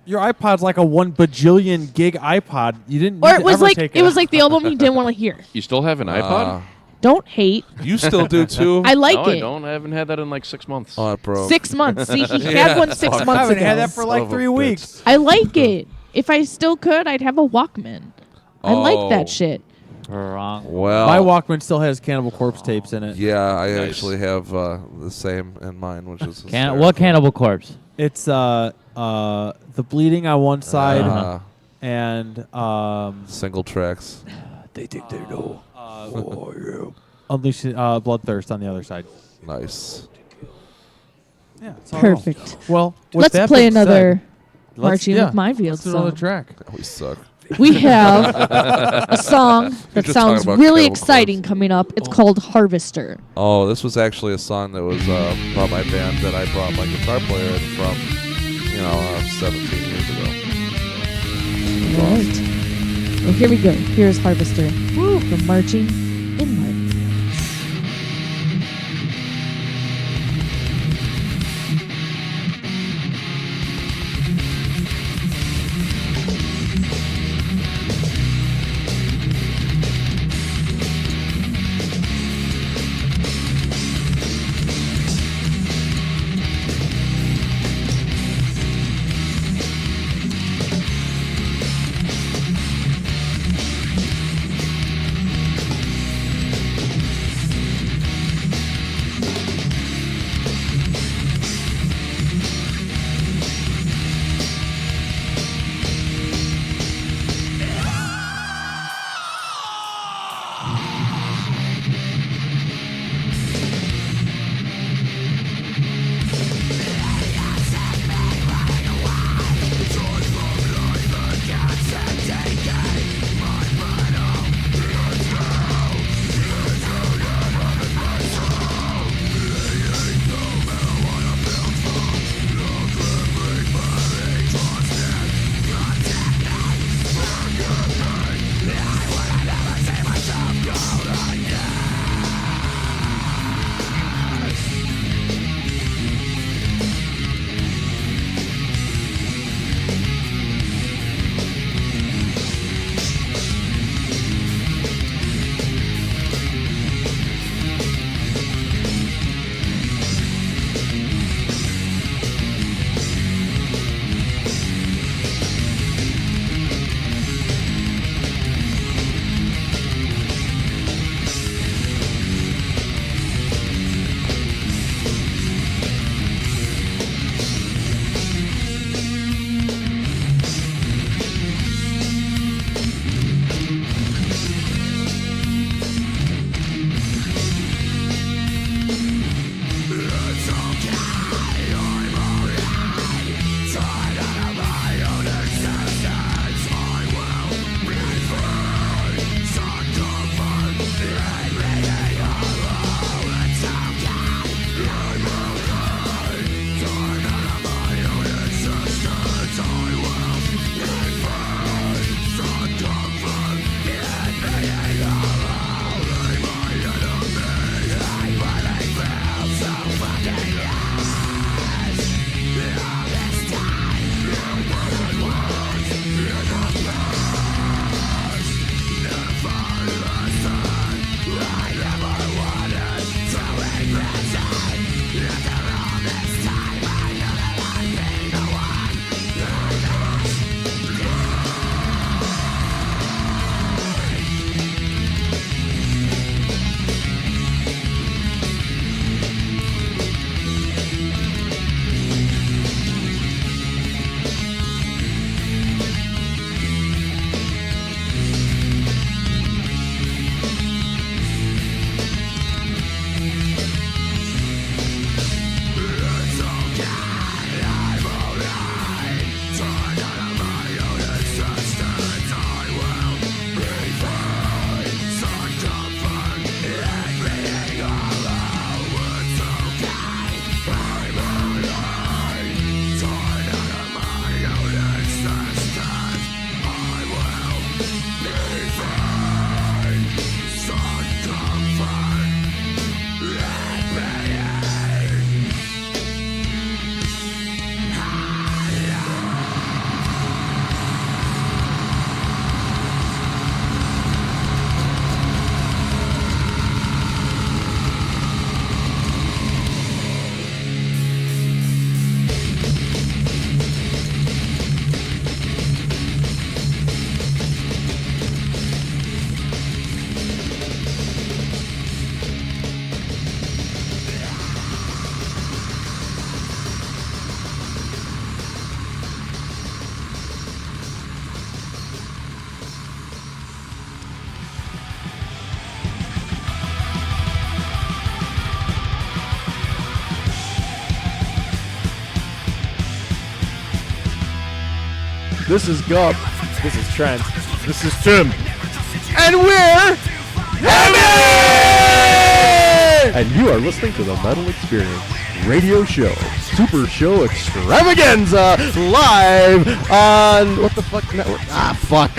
Your iPod's like a 1 bajillion gig iPod. You didn't. Or need it to was ever like take it was like the album you didn't want to hear. You still have an iPod? Don't hate. You still do too? I like No, I it. don't. I haven't had that in like 6 months. Oh, it broke. 6 months. See, he Yeah. had one 6 Fuck. I months haven't ago. had that for Son like of a 3 bitch. weeks. I like it. If I still could, I'd have a Walkman. I like Oh. that shit. Wrong. Well, My Walkman still has Cannibal Corpse tapes in it. Yeah, I Nice. actually have the same in mine, which is What Cannibal Corpse? It's the bleeding on one side Uh, and single tracks. They think they know. Oh, yeah. Unleash Bloodthirst on the other side. Nice. Yeah, it's all Perfect. Well, with Let's that play being said, another let's- Marching yeah, with Minefields let's do another song. track. We suck. We have a song that just sounds talking about really Cannibal exciting Corpse. coming up. It's called Harvester. Oh, this was actually a song that was brought my band that I brought my guitar player in from, 17 years ago. All right. Well, here we go. Here's Harvester. Woo! From Marching in Minefields. This is Gup. This is Trent. This is Tim. And we're Heavy! And you are listening to the Metal Experience Radio Show, Super Show Extravaganza, live on what the fuck network? Ah, fuck.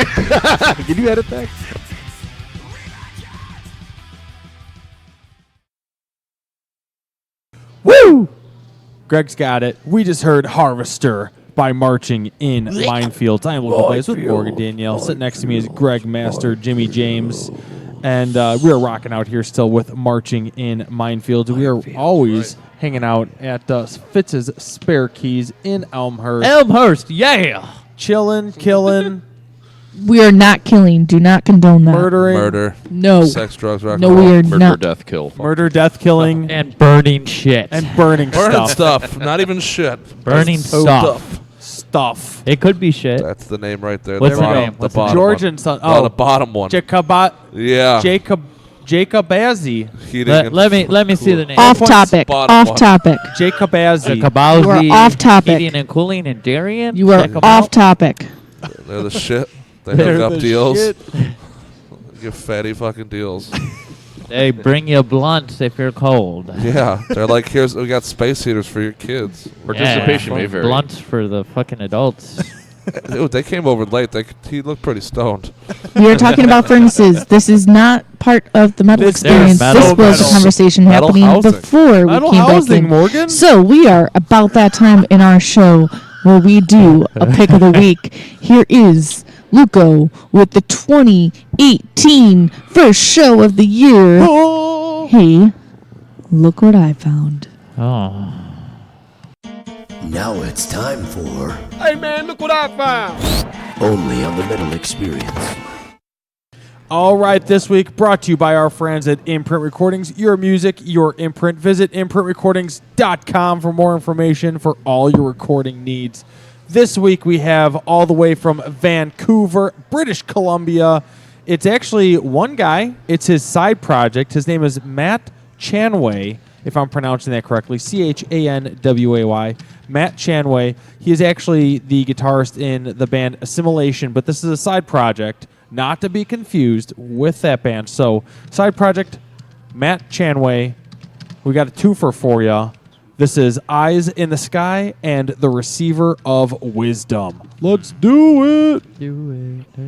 Can you edit that? Woo! Greg's got it. We just heard Harvester by Marching in Minefields. I am Luke Blaze with Morgan Danielle. Sitting next to me is Greg Master, Jimmy James. And we are rocking out here still with Marching in Minefields. We are always hanging out at Fitz's Spare Keys in Elmhurst. Elmhurst, yeah. Chilling, killing, We are not killing. Do not condone that. murdering. Murder. No. Sex, drugs, rock No, and roll. we are Murder, not. death, kill. Murder, death, killing, And burning shit. and burning Burning stuff. stuff. Not even shit. Burning Just stuff. Stuff. It could be shit. That's the name right there. What's the the bottom, name? The What's the bottom George one. and Son. Oh, the bottom one. Yeah. Jacobazzi. Heating and- Let me see the name. Off topic. Bottom Off one. topic. Jacobazzi. Kabowski, You are off topic. Heating and cooling in Darien. You are Check 'em off out. topic. They're the shit. They They're hook up the deals. shit. Give fatty fucking deals. They bring you blunts if you're cold. Yeah. They're like, here's, we got space heaters for your kids. Participation may vary. Blunts for the fucking adults. Dude, they came over late. He looked pretty stoned. We are talking about furnaces. This is not part of the metal This- experience. there's This metal- was a conversation metal happening housing. before Metal we came back housing, in. Morgan. So we are about that time in our show where we do a pick of the week. Here is Luco with the 2018 first show of the year. Hey, look what I found. Oh. Now it's time for Hey man, look what I found. Only on the Metal Experience. All right, this week brought to you by our friends at Imprint Recordings. Your music, your imprint. Visit imprintrecordings.com for more information for all your recording needs. This week we have all the way from Vancouver, British Columbia. It's actually one guy. It's his side project. His name is Matt Chanway, if I'm pronouncing that correctly. Chanway. Matt Chanway. He is actually the guitarist in the band Assimilation, but this is a side project, not to be confused with that band. So, side project, Matt Chanway. We got a twofer for you. This is Eyes in the Sky and The Receiver of Wisdom. Let's do it. Do it.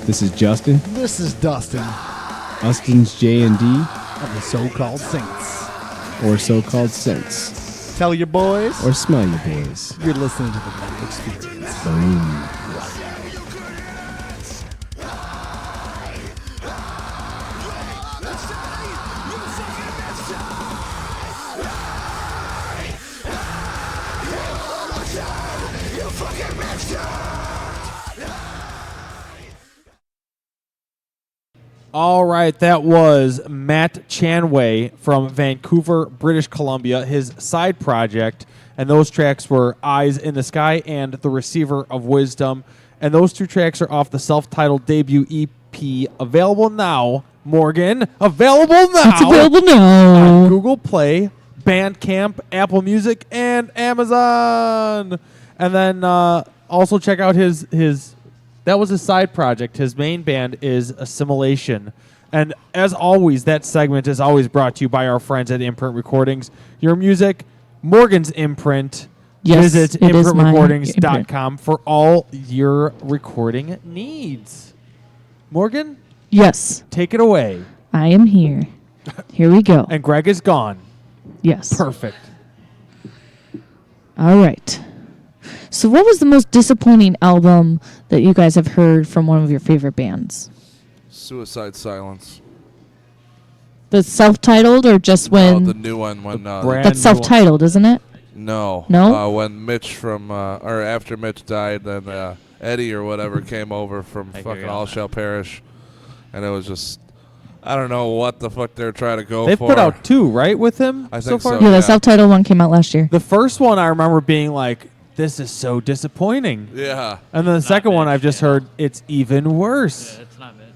This is Justin. This is Dustin. Austin's J&D. Of the so-called Saints. Or so-called Sense. Tell your boys. Or smell your boys. You're listening to the Metal Experience. Boom. All right, that was Matt Chanway from Vancouver, British Columbia, his side project. And those tracks were Eyes in the Sky and The Receiver of Wisdom. And those two tracks are off the self-titled debut EP, available now. Morgan, available now. It's available now. On Google Play, Bandcamp, Apple Music, and Amazon. And then also check out his that was his side project. His main band is Assimilation. And as always, that segment is always brought to you by our friends at Imprint Recordings. Your music, Morgan's imprint. Yes, Visit it is my imprintrecordings.com for all your recording needs. Morgan? Yes. Take it away. I am here. Here we go. And Greg is gone. Yes. Perfect. All right. So what was the most disappointing album that you guys have heard from one of your favorite bands? Suicide Silence. The self-titled or just when? No, the new one. When that's self-titled, isn't it? No. No? When Mitch or after Mitch died, then Eddie or whatever came over from fucking All Shall Perish. And it was just, I don't know what the fuck they're trying to go They've for. put out two, right, with him I so think far? so, Yeah, the self-titled one came out last year. The first one I remember being like, this is so disappointing. Yeah. And then the second one I've just heard, it's even worse. Yeah, it's not Mitch.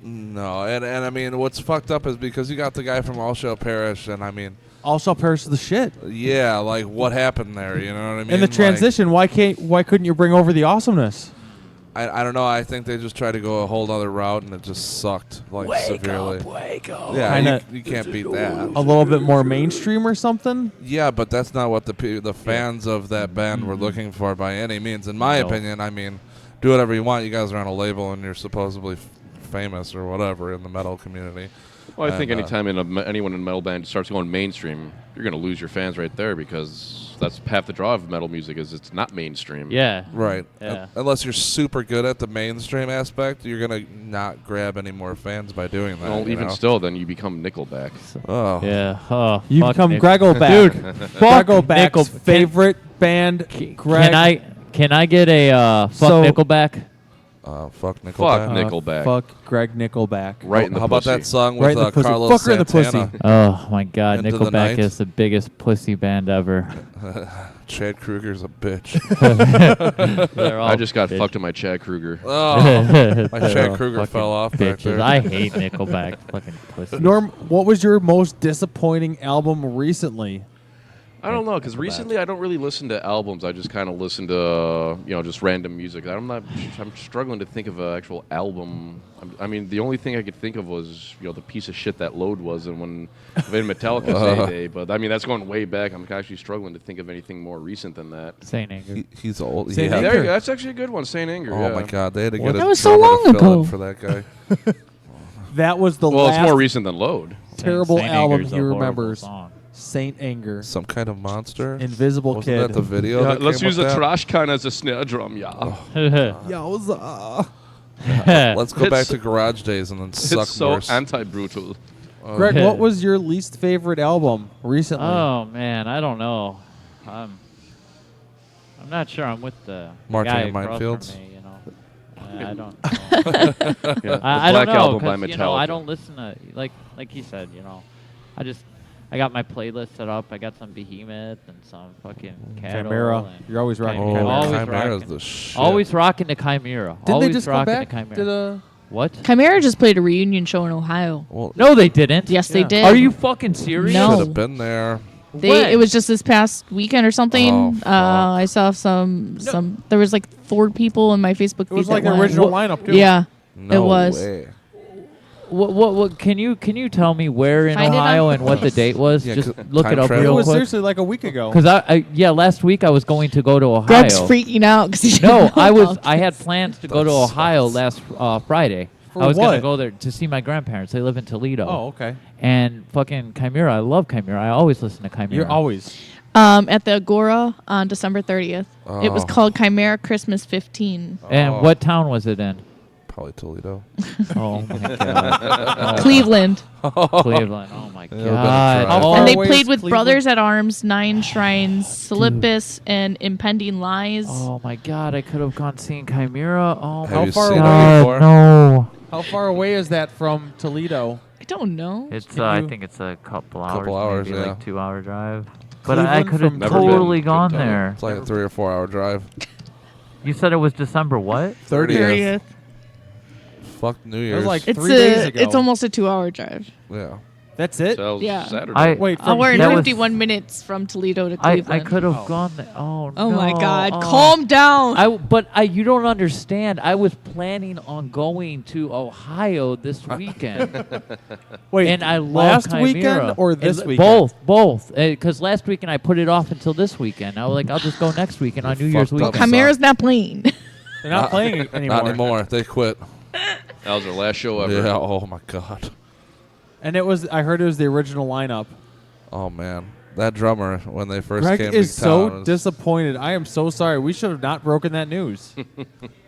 No, and I mean, what's fucked up is because you got the guy from All Shall Perish, and I mean, All Shall Perish is the shit. yeah, like what happened there? You know what I mean? In the transition, why couldn't you bring over the awesomeness? I don't know. I think they just tried to go a whole other route, and it just sucked severely. Wake up. Yeah, you can't beat that. A little bit more mainstream or something? Yeah, but that's not what the fans of that band were looking for by any means. In my opinion, I mean, do whatever you want. You guys are on a label, and you're supposedly famous or whatever in the metal community. Well, I think anytime anyone in a metal band starts going mainstream, you're going to lose your fans right there because that's half the draw of metal music is it's not mainstream. Yeah. Right. Yeah. Unless you're super good at the mainstream aspect, you're going to not grab any more fans by doing that. Well, even still, then you become Nickelback. Oh. Yeah. Oh, You fuck become Nick- Gregoback. Dude, Gregoback's favorite band, Greg. Can I get a fuck So- Nickelback? Fuck Nickelback. Fuck Nickelback. Fuck Greg Nickelback. Right in the How about pussy. that song Right with in the pussy. Carlos Fuck her in the Santana? pussy. Oh my God, Into the Nickelback Night? is the biggest pussy band ever. Chad Kruger's a bitch. They're all I just got bitches. fucked in my Chad Kruger. Oh, my They're Chad all Kruger fucking fell off back bitches. there. I hate Nickelback. Fucking pussy. Norm, what was your most disappointing album recently? I don't know, because recently I don't really listen to albums. I just kind of listen to, just random music. I'm struggling to think of an actual album. I mean, the only thing I could think of was, the piece of shit that Load was, and when Metallica's heyday. But I mean, that's going way back. I'm actually struggling to think of anything more recent than that. Saint Anger. He's old. Saint yeah. Anger. There you go. That's actually a good one, Saint Anger. Oh yeah. my God, they had to Well, get that a was so drummer long to fill in ago. for that guy. That was the Well, last it's more recent than Load. terrible Saint album Anger's a he horrible remembers. song. Saint Anger. Some kind of monster. Invisible Wasn't Kid. that the video? Yeah, that let's came use with a that? trash can as a snare drum, yeah. Yowza. Let's go back It's- to Garage Days and then suck It's so worse. anti-brutal. Greg, what was your least favorite album recently? Oh man, I don't know. I'm not sure. I'm with the Marching guy in across Minefields? from me, I don't know. Yeah, I the don't Black know, Album by 'cause, I Metallica. don't listen to like he said. I got my playlist set up. I got some Behemoth and some fucking Cattle. Chimera. and You're always rocking Chimera. Chimera. Always Chimera's rocking. the shit. Always rocking the Chimera. Didn't always they just come rocking back? the Chimera. Did a What? Chimera just played a reunion show in Ohio. Well, No, they didn't. Yes, they Yeah. did. Are you fucking serious? No. should have been there. When? It was just this past weekend or something. Oh, fuck. I saw some. There was like 4 people in my Facebook feed. It was that like the went. original lineup too. Yeah, No it was. way. What can you tell me where in Find it Ohio on- and what the date was? Yeah, Just 'cause look time it up travel. It real was quick. seriously like a week ago. Because last week I was going to go to Ohio. Greg's freaking out because he No, didn't know. I had plans to go to Ohio last Friday. For I was what? gonna go there to see my grandparents. They live in Toledo. Oh, okay. And fucking Chimera, I love Chimera. I always listen to Chimera. You're always. At the Agora on December 30th. It was Oh. called Chimera Christmas 15. And what town was it in? Probably Toledo. Oh my god. Cleveland. Cleveland. Oh my Yeah, been a god. drive. Oh, And they away played is with Cleveland? Brothers at Arms, Nine Shrines, Solipus, and Impending Lies. oh my god, I could have gone seeing Chimera. Oh Have my you far seen away? it before? no. How far away is that from Toledo? I don't know. It's Can I you- think it's a couple hours, Couple hours, maybe yeah. like 2-hour drive. But I Cleveland could have from Never been. totally Couldn't gone tell you. there. It's like a 3 or 4 hour drive. You said it was December what? 30th. Fuck New It Year's. was like It's 3 days ago. it's almost a 2-hour drive. yeah. That's it. So Yeah. Saturday. Wait, Oh, from We're in that was- 51 minutes from Toledo to I Cleveland. could have Oh. gone there. Oh, Oh no. my God! Oh. Calm down. But you don't understand. I was planning on going to Ohio this weekend, Wait, and I love last Chimera. weekend or this And weekend? Both. Because last weekend I put it off until this weekend. I was like, I'll just go next weekend on New Year's fucked up. weekend. Chimera's not playing. They're not playing it anymore. Not anymore. They quit. That was our last show ever. Yeah. Oh my god. And I heard it was the original lineup. Oh man. That drummer when they first Greg came is to town. so was- disappointed. I am so sorry. We should have not broken that news.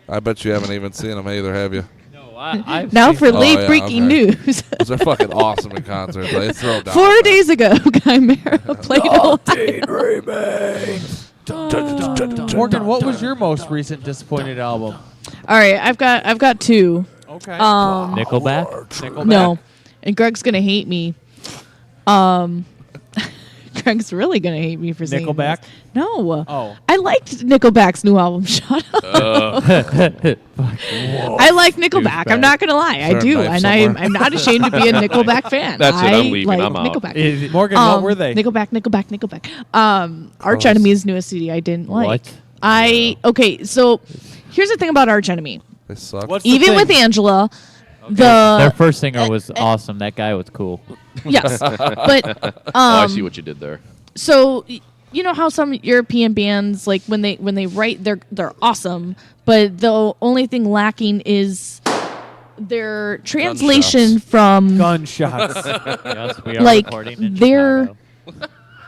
I bet you haven't even seen him either, have you? No, I've Now seen for it. late yeah, breaking okay. news. Those are fucking awesome in concert. They throw down. 4 days ago, Chimera played Ohio. Morgan, what was your most recent disappointed album? All right, I've got two. Okay. Nickelback. No, and Greg's gonna hate me. Greg's really gonna hate me for saying Nickelback? this. No. Oh. I liked Nickelback's new album. Shut up. I like Nickelback. I'm not gonna lie, I there a do, knife and somewhere? I'm not ashamed to be a Nickelback fan. That's it, I I'm leaving, like I'm out. Nickelback. Morgan, what were they? Nickelback. Arch Enemy's newest CD I didn't like. What? Okay, so here's the thing about Arch Enemy. They suck. What's the Even thing? with Angela, Their first singer was awesome. That guy was cool. yes, but Oh, I see what you did there. so you know how some European bands, like when they write, they're awesome, but the only thing lacking is their translation from Gunshots. Yes, we are like recording in their Chicago.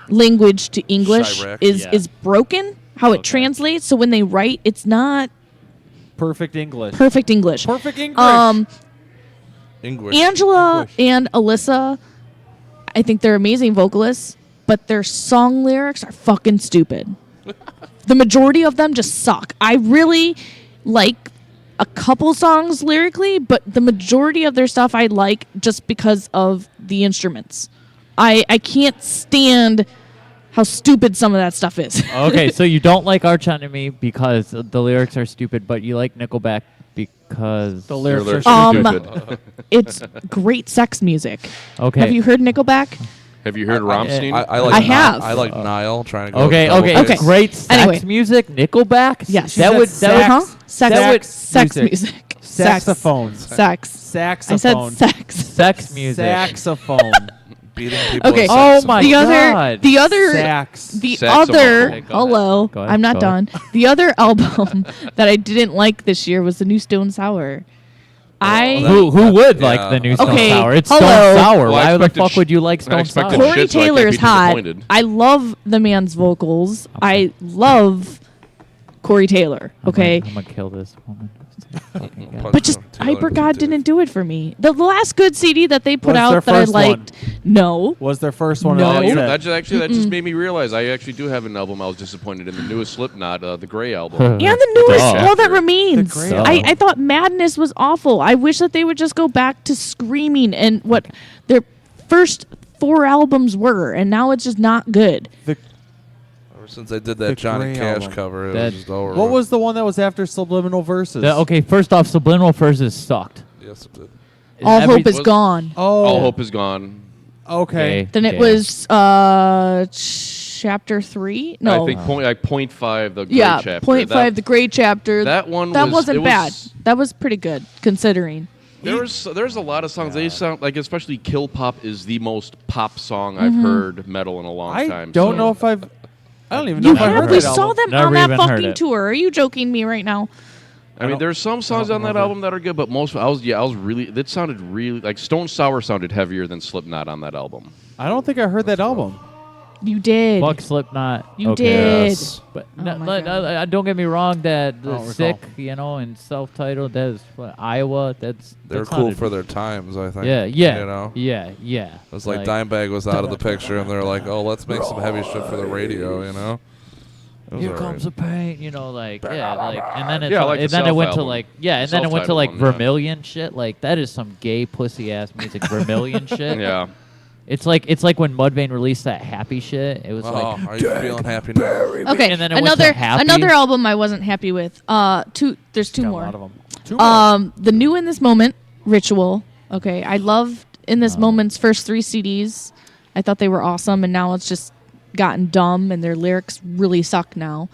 language to English Chirac. is broken. How it translates, so when they write, it's not Perfect English. perfect English. Perfect English. English. Angela English. and Alyssa, I think they're amazing vocalists, but their song lyrics are fucking stupid. The majority of them just suck. I really like a couple songs lyrically, but the majority of their stuff I like just because of the instruments. I can't stand how stupid some of that stuff is. Okay, so you don't like Arch Enemy because the lyrics are stupid, but you like Nickelback because The lyrics are Stupid. It's great sex music. Okay. Have you heard Nickelback? Have you heard Rammstein? I like. I have. I like Nile trying to go. Okay, double okay, bass. it's great sex Anyway. music. Nickelback. Yes. that would Sex music. music. Saxophones. Sex. Saxophone. I said sex. sex music. Saxophone. Beating people. Okay. with Oh saxophone. my The God. other Sax. the Saxophone. other Okay, go ahead. hello, Go ahead, I'm not go done. The other album that I didn't like this year was the new Stone Sour. Who would Yeah. like the new Stone Okay, Sour? It's hello. Stone Sour. Well, I Why the expected fuck would you like I Stone expected Sour? shit. Corey so I can't Taylor be is hot. disappointed. I love the man's vocals. I love Corey Taylor. Okay, I'm gonna kill this woman. Fucking guy. Punch but just him. Taylor Hyper was a God dick. didn't do it for me. The last good CD that they put What's out their that I first one? liked, no. Was their first one. No. and You that's know, it. that just made me realize I actually do have an album I was disappointed in. The newest Slipknot, the Gray album. And the newest, Duh. well, that remains. great I thought Madness was awful. I wish that they would just go back to screaming and what their first 4 albums were, and now it's just not good. Ever since they did The that Johnny Gray Cash album. cover, it That- was just over. What was the one that was after Subliminal Verses? Okay, first off, Subliminal Verses sucked. Yes, it did. All Every- hope is gone. Oh. All Hope Is Gone. Okay. Then it okay. was chapter 3. No, I think point 5, the Gray yeah, chapter. point 5, the Gray chapter. that one that was- wasn't it bad. was- That was pretty good considering. There's a lot of songs. They sound like, especially Kill Pop is the most pop song I've heard metal in a long time. I don't know if I don't even know if I heard We that saw album. them on that fucking tour. Are you joking me right now? I mean, there's some songs on that album that are good, but most I was really. That sounded really like Stone Sour sounded heavier than Slipknot on that album. I don't think I heard that album. You did. Fuck Slipknot. You did. Yes. But Oh no, my God. don't get me wrong. That I don't Sick, recall. and self-titled. That is Iowa. They're cool for their times, I think. Yeah. You know? Yeah. It's like Dimebag was out of the picture, and they're like, oh, let's make some heavy shit for the radio, you know? Here comes the pain, and then it's Yeah, like and the then it went to self-album. and then it went to Self-titled one, yeah. Vermilion shit. Like that is some gay pussy ass music. Vermilion shit. Yeah. It's like when Mudvayne released that happy shit. It was like, are you feeling happy now? Okay, and then it went to Happy. another album I wasn't happy with. There's two Got more. a lot of them. Two more. The New In This Moment, Ritual. Okay, I loved In This Moment's first 3 CDs. I thought they were awesome, and now it's just gotten dumb, and their lyrics really suck now.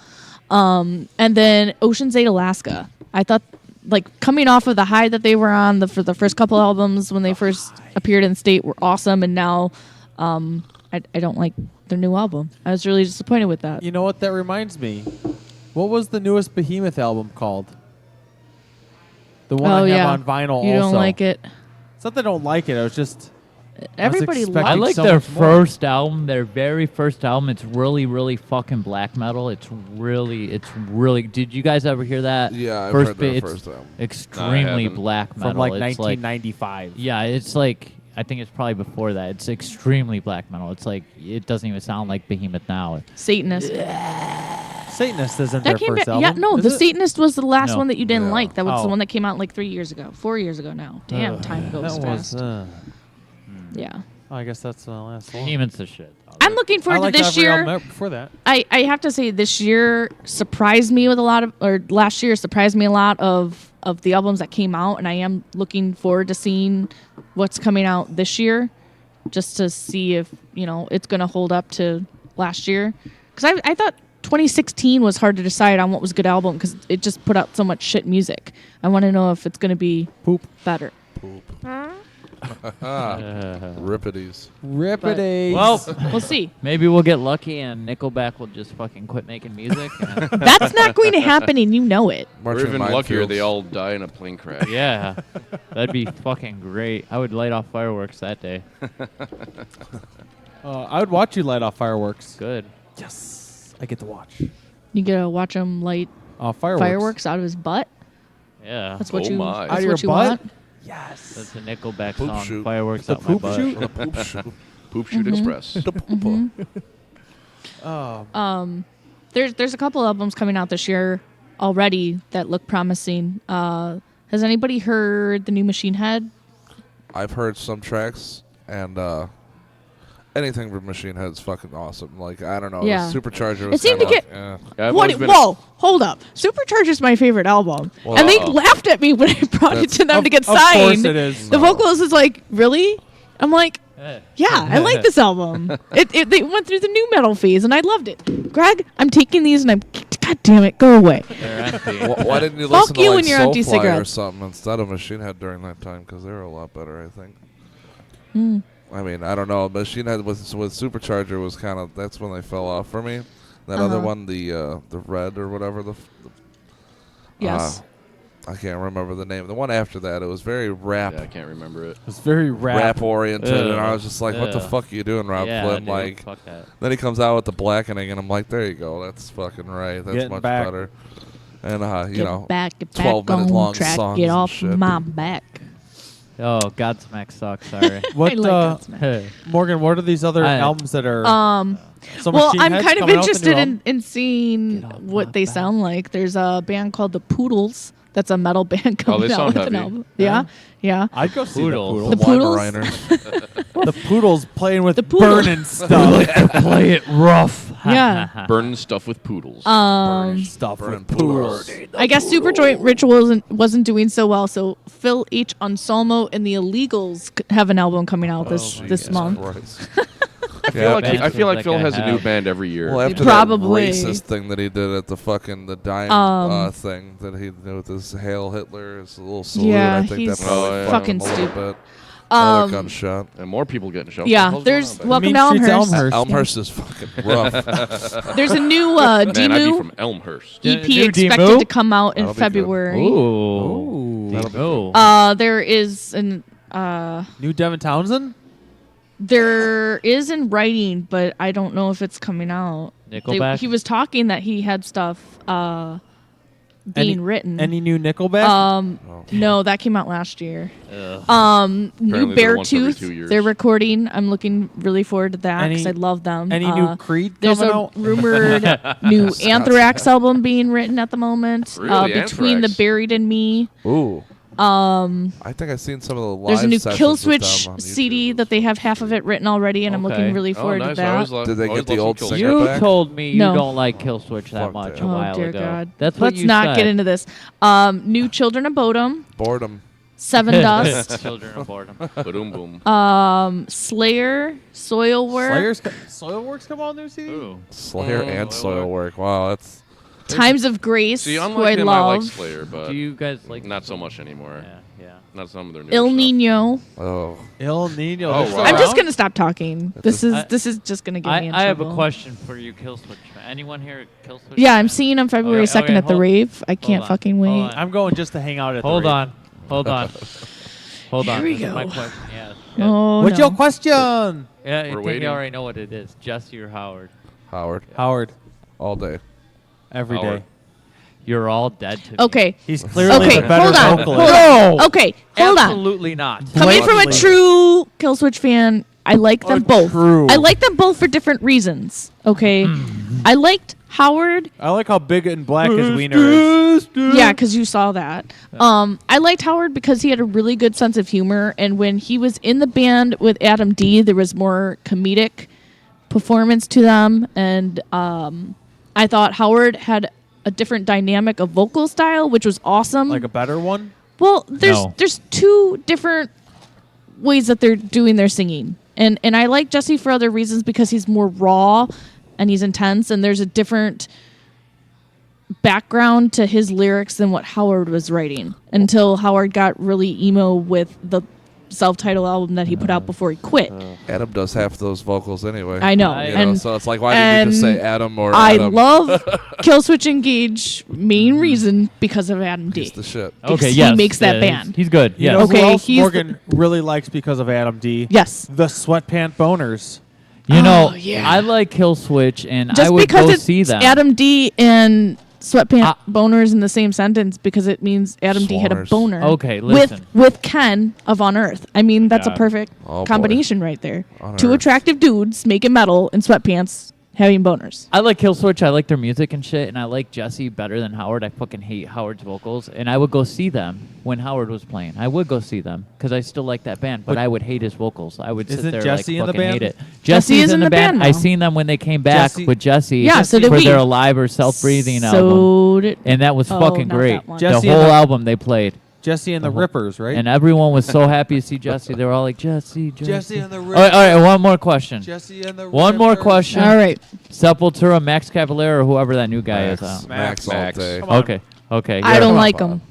And then Ocean's 8 Alaska. I thought, like, coming off of the high that they were on for the first couple albums when they first appeared in State were awesome, and now I don't like their new album. I was really disappointed with that. You know what that reminds me? What was the newest Behemoth album called? The one I have on vinyl You also. don't like it? It's not that I don't like it. I was just... Everybody I like so their much more. first album, their very first album. It's really, really fucking black metal. It's really. Did you guys ever hear that? Yeah, I've first heard their it's first album. extremely haven't. black metal. From like It's 1995. yeah, it's like I think it's probably before that. It's extremely black metal. It's like it doesn't even sound like Behemoth now. Satanist. Satanist isn't That their came first back. album. Yeah, no, is the it? Satanist was the last No. one that you didn't Yeah. like. That was the Oh. one that came out like 3 years ago, 4 years ago now. Damn, time goes That was... fast. Yeah. I guess that's the last one. Behemoth's the shit. I'm looking I forward liked to this every year. album before that. I have to say this year surprised me with a lot of, or last year surprised me a lot of the albums that came out, and I am looking forward to seeing what's coming out this year, just to see if it's going to hold up to last year. Because I thought 2016 was hard to decide on what was a good album because it just put out so much shit music. I want to know if it's going to be better. Rippities. Rippities. Well, We'll see. maybe we'll get lucky and Nickelback will just fucking quit making music. and- That's not going to happen, and you know it. Or Marching even luckier, Minefields. they all die in a plane crash. yeah, that'd be fucking great. I would light off fireworks that day. I would watch you light off fireworks. Good. Yes. I get to watch. You get to watch him light Fireworks. out of his butt. Yeah. That's what Oh you. my. That's Out of your what you butt? want. Yes. That's a Nickelback Poop song. shoot. Fireworks The out my poop butt. shoot? The poop shoot. Poop Shoot Express. The poopa. There's a couple albums coming out this year already that look promising. Has anybody heard the new Machine Head? I've heard some tracks, and anything from Machine Head's fucking awesome. Like, I don't know. Yeah. Supercharger It was seemed to kinda get. like, Yeah, I've What? always been Whoa! Hold up. Supercharger's my favorite album, Well, and they laughed at me when I brought it to them to get Of signed. course it is. The vocalist is like, "Really?" I'm like, "Yeah, I like this album." They went through the new metal phase, and I loved it. Greg, I'm taking these, and I'm. God damn it, go away. They're empty. Why didn't you Fuck listen to you like and your empty Soulfly or cigarettes. something instead of Machine Head during that time? Because they were a lot better, I think. Hmm. I mean, I don't know. Machine Head with Supercharger was kind of, that's when they fell off for me. That other one, the Red or whatever. Yes. I can't remember the name. The one after that, it was very rap. Yeah, I can't remember it. It's very Rap oriented, and I Ugh. was just like, "What the Ugh. fuck are you doing, Rob Yeah, Flynn?" dude, Like, fuck that. then he comes out with the Blackening, and I'm like, "There you go, that's fucking right. That's Getting much back. better." And Get back 12-minute on long track. songs Get and off shit. my back. Oh, Godsmack sucks. Sorry. What, I like Godsmack. Morgan, what are these other albums that are... So Well, Machine I'm Head's kind of coming out with a new interested album? in seeing what they sound like. There's a band called the Poodles. That's a metal band coming out sound with an heavy. album. Yeah, yeah. I'd go see Poodles. the The Poodles. Poodles. The Poodles playing with Poodles. burning stuff. Play it rough. Yeah. Burning stuff with poodles. Stuff Burning with Poodles. I guess Superjoint Ritual wasn't doing so well, so Phil H. Anselmo and the Illegals have an album coming out this Jesus month. Christ. I feel like Phil has a new band every year. Well, after Probably. that racist thing that he did at the dime thing that he did with his Hail Hitler, his little salute, Yeah, I think he's that probably fucking fucked him a little stupid. bit. Another gunshot. And more people getting shot. Yeah, What the hell's there's going on, welcome baby? to Elmhurst. Elmhurst is fucking rough. There's a new Man, I'd be Demu from Elmhurst. EP New expected Demu? to come out in That'll be good. February. Ooh. There is an New Devin Townsend? there is in writing, but I don't know if it's coming out. Nickelback? He was talking that he had stuff being written. Any new Nickelback? No, that came out last year. New Apparently they're once every 2 Beartooth, years. they're recording. I'm looking really forward to that because I Any- love them. any new Creed There's coming a out? rumored new Anthrax album being written at the moment. Really? Between the Anthrax? Buried and Me. Ooh. I think I've seen some of the live There's a new sessions Kill with them Switch on CD that they have half of it written already, and I'm looking really forward to that. Did they get the old singer You back? told me you No. don't like Killswitch that much a Oh while dear ago. God! That's what Let's you not said. get into this. New Children of Bodom. Boredom. Seven Dust. Children of Boredom. Boom boom. Slayer. Soilwork. Soilwork's come on new CD? Slayer and Soilwork. Wow, that's. Times of Grace. See, who I unlike him, I like love. Slayer, but Do you guys like not so much anymore. Yeah. Not some of their new Il stuff. Nino. Oh. Il Nino. Oh, They're still wow. I'm just around? gonna stop talking. This is just gonna get me in I have trouble. a question for you, Killswitch. Anyone here at Killswitch? Yeah, I'm seeing him February Okay, 2nd at the hold- rave. I hold can't on, fucking hold wait. on. I'm going just to hang out at the Hold rave. on. Hold on. Hold on. Here we This is my go. question. Yeah. Oh, What's no. your question? Yeah, I We're think waiting. you already know what it is. Jesse or Howard? Howard. Howard. All day. Every Howard. day. You're all dead to me. Okay. He's clearly Okay, the better hold on. vocalist. Hold on. Okay, hold on. Absolutely not. Coming from a Blatantly. true Killswitch fan, I like them both. true. I like them both for different reasons. Okay, I liked Howard. I like how big and black his wiener is. Yeah, because you saw that. I liked Howard because he had a really good sense of humor, and when he was in the band with Adam D, there was more comedic performance to them, and I thought Howard had a different dynamic of vocal style, which was awesome. Like a better one? Well, there's No. there's two different ways that they're doing their singing. And I like Jesse for other reasons because he's more raw and he's intense, and there's a different background to his lyrics than what Howard was writing until Howard got really emo with the self-titled album that he put out before he quit. Adam does half those vocals anyway. I know. You know, And- so it's like, why did you just say and Adam or I Adam? love Killswitch Engage main reason because of Adam D. He's the shit. Because Okay, he yes. makes that yeah, band. He's good. You Yes. know Okay, who else he's Morgan really likes because of Adam D? Yes. The Sweatpant Boners. You know, Oh, yeah. I like Killswitch, and Just I would because go it's see them. Adam D and Sweatpant boners in the same sentence because it means Adam D had a Swaners. boner. Okay, listen. With Ken of On Earth. I mean, that's a God. perfect Oh, boy. combination right there. On Two Earth. attractive dudes making metal in sweatpants having boners. I like Killswitch. I like their music and shit, and I like Jesse better than Howard. I fucking hate Howard's vocals, and I would go see them when Howard was playing. I would go see them because I still like that band, but I would hate his vocals. I would sit Isn't there Jesse in like the fucking hate band? it. Jesse is in the band I now. seen them when they came back Jesse- with Jesse. Yeah, so did for we. their Alive or Self Breathing album, So did. and that was Oh, fucking not great. that one. The Jesse whole and the- album they played. Jesse and the Rippers, right? And everyone was so happy to see Jesse. They were all like, Jesse. Jesse and the All right, one more question. Jesse and the One more Rippers. question. All right. Sepultura, Max Cavalera, or whoever that new guy is. Max all Max. day. Come on. Okay. Okay. I yeah. don't like them.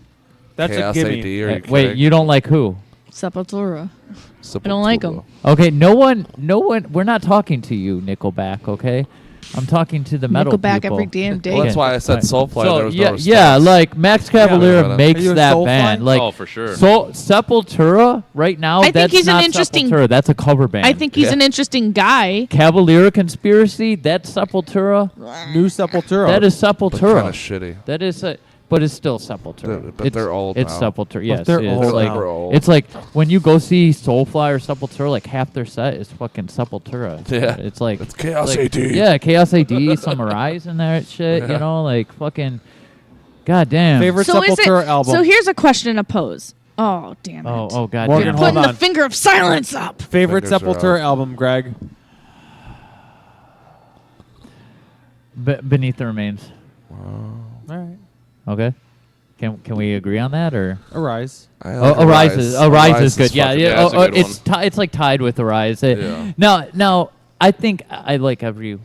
That's Chaos a AD, gimme. are you Wait, kidding? you don't like who? Sepultura. I don't like them. Okay, no one. We're not talking to you, Nickelback. Okay, I'm talking to the metal Nickelback people. every damn day. Well, that's why I said Soulfly. So, there was yeah, no yeah, response. like Max Cavalera Yeah. makes Are you a that Soulfly? band. Like, Oh, for sure. So Sepultura right now. I think that's he's an not interesting- Sepultura. That's a cover band. I think he's Yeah. an interesting guy. Cavalera Conspiracy. That's Sepultura. New Sepultura. That is But Sepultura. kind of shitty. That is a, but it's still Sepultura. But they're old It's now. Sepultura. Yes, they're it's old like now. They're old. it's like when you go see Soulfly or Sepultura, like half their set is fucking Sepultura. Yeah. It's like It's Chaos like, AD. Yeah, Chaos AD, some Rise in there, shit. Yeah. You know, like fucking. God damn. Favorite So is Sepultura it? album. So here's a question to pose. Oh damn it! Oh god Morgan, damn. hold Putting the on. finger of silence up. Favorite Fingers are Sepultura out. album, Greg? Beneath the Remains. All right. Okay. Can we agree on that or? Arise. I Oh, like Arise is good. Yeah, fucking- yeah. that's a good It's one. it's tied with Arise. Yeah. Now I think I like every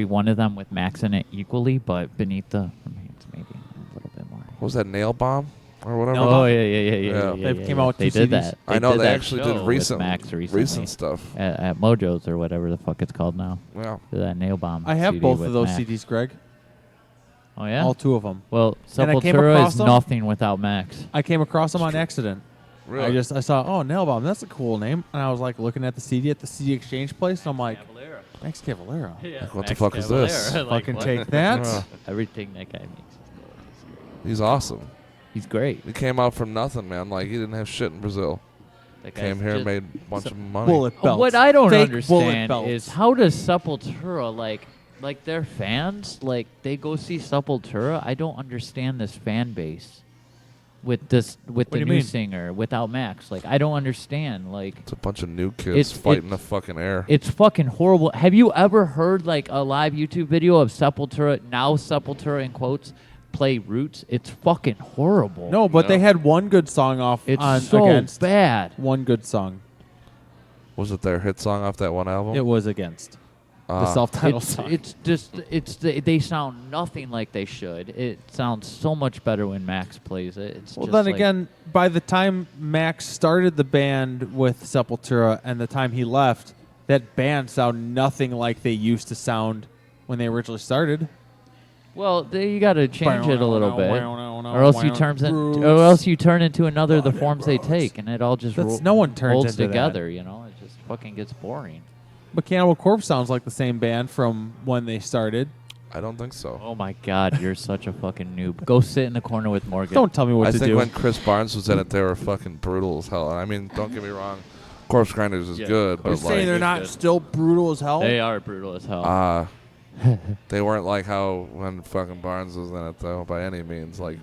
one of them with Max in it equally, but Beneath the Remains maybe a little bit more. What was that, Nail Bomb or whatever? Oh yeah. They came out with They 2 did CDs. that. I know did they that actually show did with Max recent stuff at Mojo's or whatever the fuck it's called now. Yeah. That Nail Bomb. I have CD both with of those Max. CDs, Greg. Oh yeah, All 2 of them. Well, And I came Sepultura across is them. nothing without Max. I came across them on accident. Really? I saw, oh, Nail Bomb, that's a cool name. And I was like looking at the CD at the CD exchange place, and I'm like, Max Cavalera. Yeah, What the fuck is this? Fucking take that. Yeah. Everything that guy makes is He's awesome. He's great. He came out from nothing, man. Like, he didn't have shit in Brazil. That Came guy's here, just- made a bunch of money. Bullet belts. What I don't Fake understand bullet is belts. how does Sepultura like their fans they go see Sepultura. I don't understand this fan base with the do you new mean? singer without Max. Like I don't understand. Like It's a bunch of new kids fighting the fucking air. It's fucking horrible. Have you ever heard like a live YouTube video of Sepultura, now Sepultura in quotes, play Roots? It's fucking horrible. No, but they had one good song off It's on so Against. bad. One good song. Was it their hit song off that one album? It was Against. The self-titled It's song. it's just they sound nothing like they should. It sounds so much better when Max plays it. It's Well, just then like- again, by the time Max started the band with Sepultura and the time he left, that band sound nothing like they used to sound when they originally started. well, you got to change it a little bit, or else you turn into another the forms they take, and it all just No one turns holds into that. together. You know, it just fucking gets boring. But Cannibal Corpse sounds like the same band from when they started. I don't think so. Oh my God, you're such a fucking noob. Go sit in the corner with Morgan. Don't tell me what I to think do. when Chris Barnes was in it, they were fucking brutal as hell. I mean, don't get me wrong, Corpse Grinders is good, You're but saying like they're not still brutal as hell? They are brutal as hell. they weren't like how when fucking Barnes was in it though, by any means. Like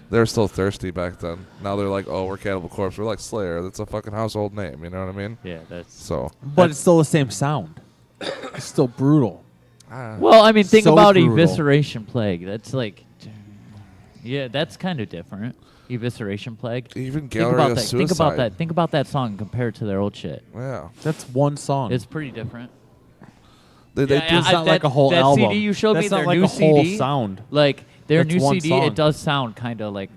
they were still thirsty back then. Now they're like, oh, we're Cannibal Corpse. We're like Slayer. That's a fucking household name. You know what I mean? Yeah, that's so. But it's still the same sound. It's still brutal. Well, I mean, think So about brutal. Evisceration Plague. That's like, yeah, that's kind of different. Evisceration Plague. Even think Gallery about of that. Think about Suicide. that. Think about that song compared to their old shit. Yeah. That's one song. It's pretty different. They Yeah, do. It's not like a whole that album. CD you showed That's me, not their like new a whole CD, sound. like their That's new one CD, song. it does sound kind of like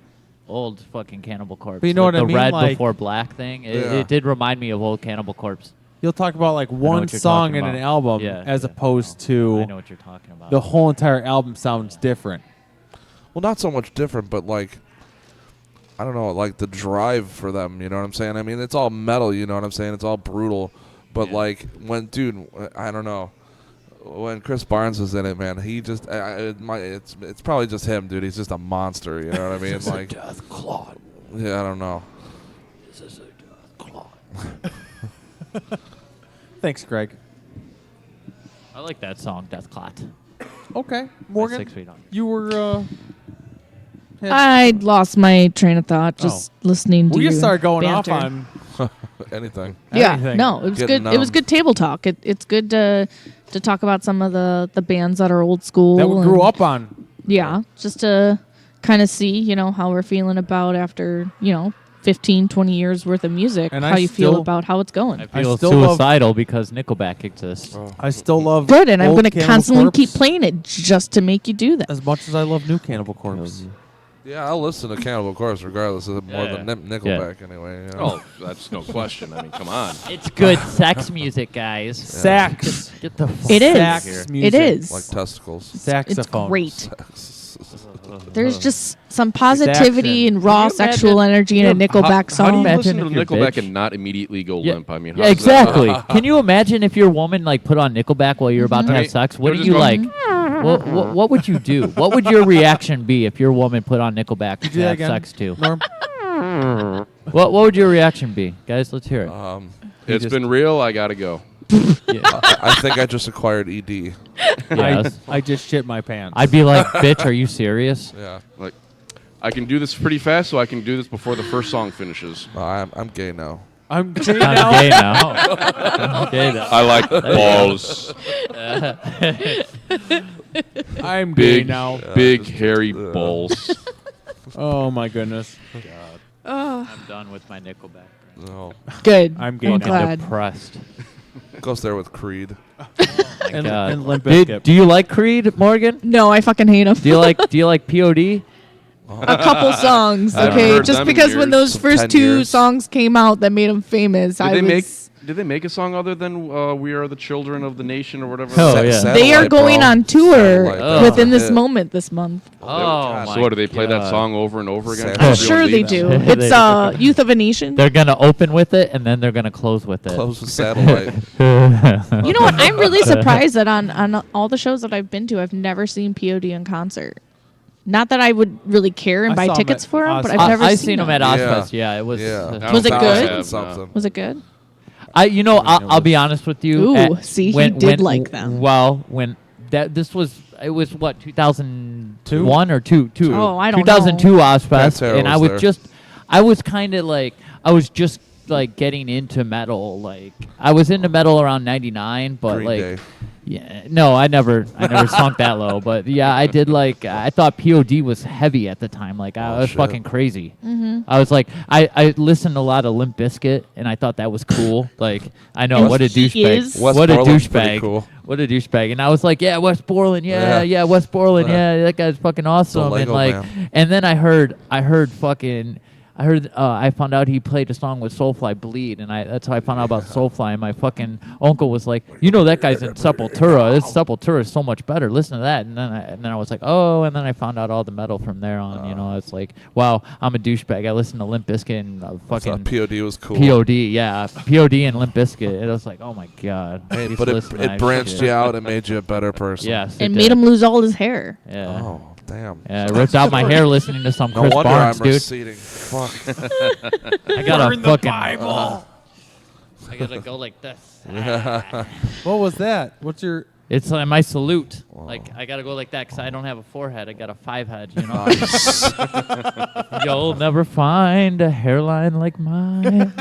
old fucking Cannibal Corpse. But you know Like what I the mean? red Like- before black thing. It, Yeah. it did remind me of old Cannibal Corpse. You'll talk about like know one what you're song talking in an about. album Yeah, as yeah. opposed I to know what you're talking about. the whole entire album sounds different. Well, not so much different, but like, I don't know, like the drive for them. You know what I'm saying? I mean, it's all metal. You know what I'm saying? It's all brutal. But like when, dude, I don't know. When Chris Barnes was in it, man, he just, it's probably just him, dude. He's just a monster. You know what I mean? Like, Death Clot. yeah, I don't know. This is a death clot. Thanks, Greg. I like that song, Death Clot. Okay, Morgan, 6 feet under. you were. I lost my train of thought just listening to We you just started going banter. off on. Anything. Yeah, anything. no, it was Getting good. It was numb. good table talk. It's good to talk about some of the bands that are old school That we grew and- up on. Yeah, just to kind of see, how we're feeling about after 15, 20 years worth of music. And how I you feel still- about how it's going. I feel still love- suicidal because Nickelback exists. I still love. Good, and I'm old going to Cannibal constantly Corpse keep playing it just to make you do that. as much as I love new Cannibal Corpse. Yeah, I'll listen to Cannibal Corpse regardless of more Yeah. than Nickelback anyway. You know? Oh, that's no question. I mean, come on. It's good sex music, guys. Sax. Get the fuck It is. out of here. Sax music. It is. Like testicles. Saxophone. It's great. Sex. There's just some positivity Saxon. and raw Can you imagine- sexual energy in a Nickelback How do song. you listen Imagine to if you're Nickelback bitch. and not immediately go Yeah. limp? I mean, Yeah, how's that? exactly. Can you imagine if your woman put on Nickelback while you're about to I have mean, sex? What it do was you just like? going- What would you do? What would your reaction be if your woman put on Nickelback Do to that have again, sex to? Norm? What would your reaction be, guys? Let's hear it. It's been real. I gotta go. I think I just acquired ED. Yes. I just shit my pants. I'd be like, bitch, are you serious? Yeah. Like, I can do this pretty fast, so I can do this before the first song finishes. No, I'm gay now. I'm gay I'm now. gay now. I'm gay now. I like balls. I'm gay Big, now. big hairy balls. Oh my goodness. I'm done with my Nickelback. No. Good. I'm gay I'm now. glad. Depressed. Goes there with Creed. and, God. and Limp Do, Bizkit. do you like Creed, Morgan? No, I fucking hate them. Do you like POD? A couple songs, I haven't okay? heard Just them in because when years. those first 10 two years. songs came out that made them famous, Did they make a song other than "We Are the Children of the Nation" or whatever? Oh, yeah. They are going on tour Satellite, that within was a this hit. moment this month. Oh, So what, do they play that song over and over again? I'm sure they do. It's Youth of a Nation. They're gonna open with it and then they're gonna close with it. Close with Satellite. You know what? I'm really surprised that on all the shows that I've been to, I've never seen POD in concert. Not that I would really care and I buy saw 'em tickets at for them, but Oz- I've never I've seen seen them at them. Ozfest. Yeah, it was. Was it good? Something. Was it good? I'll be honest with you. Ooh, see, he did like them. Well, when it was what 2001 or two. Oh, I don't 2002 know. Ozfest, Pantera and I was was there. I was kind of like I was just like getting into metal. Like I was into metal around '99, but Green like. Day. Yeah, no, I never sunk that low, but yeah, I did like I thought POD was heavy at the time. Like I was shit. fucking crazy. Mm-hmm. I was like I listened a lot of Limp Bizkit and I thought that was cool. Like I know And what a he douchebag. is. West What a Borland's pretty douchebag. cool. What a douchebag. And I was like, yeah, West Borland, Yeah. yeah, West Borland, yeah, that guy's fucking awesome. And Lego like man. and then I found out he played a song with Soulfly, Bleed, and that's how I found out about Soulfly. And my fucking uncle was like, you know that guy's in Sepultura. This Sepultura is so much better. Listen to that. And then I was like, oh. And then I found out all the metal from there on. You know, it's like, wow, I'm a douchebag. I listened to Limp Bizkit and fucking POD was cool. POD, yeah, POD and Limp Bizkit. It was like, oh my god. I Hey, used but to listen to it that branched shit. you out and made you a better person. Yes, And it made did. him lose all his hair. Yeah. Oh, damn. Yeah, I ripped out my hair listening to some No Chris wonder Barnes, I'm dude. receding. Fuck. I got a Burn the fucking. Bible. I gotta go like this. What was that? What's your? It's my salute. Like I gotta go like that because I don't have a forehead. I got a 5 head. You know. You'll never find a hairline like mine.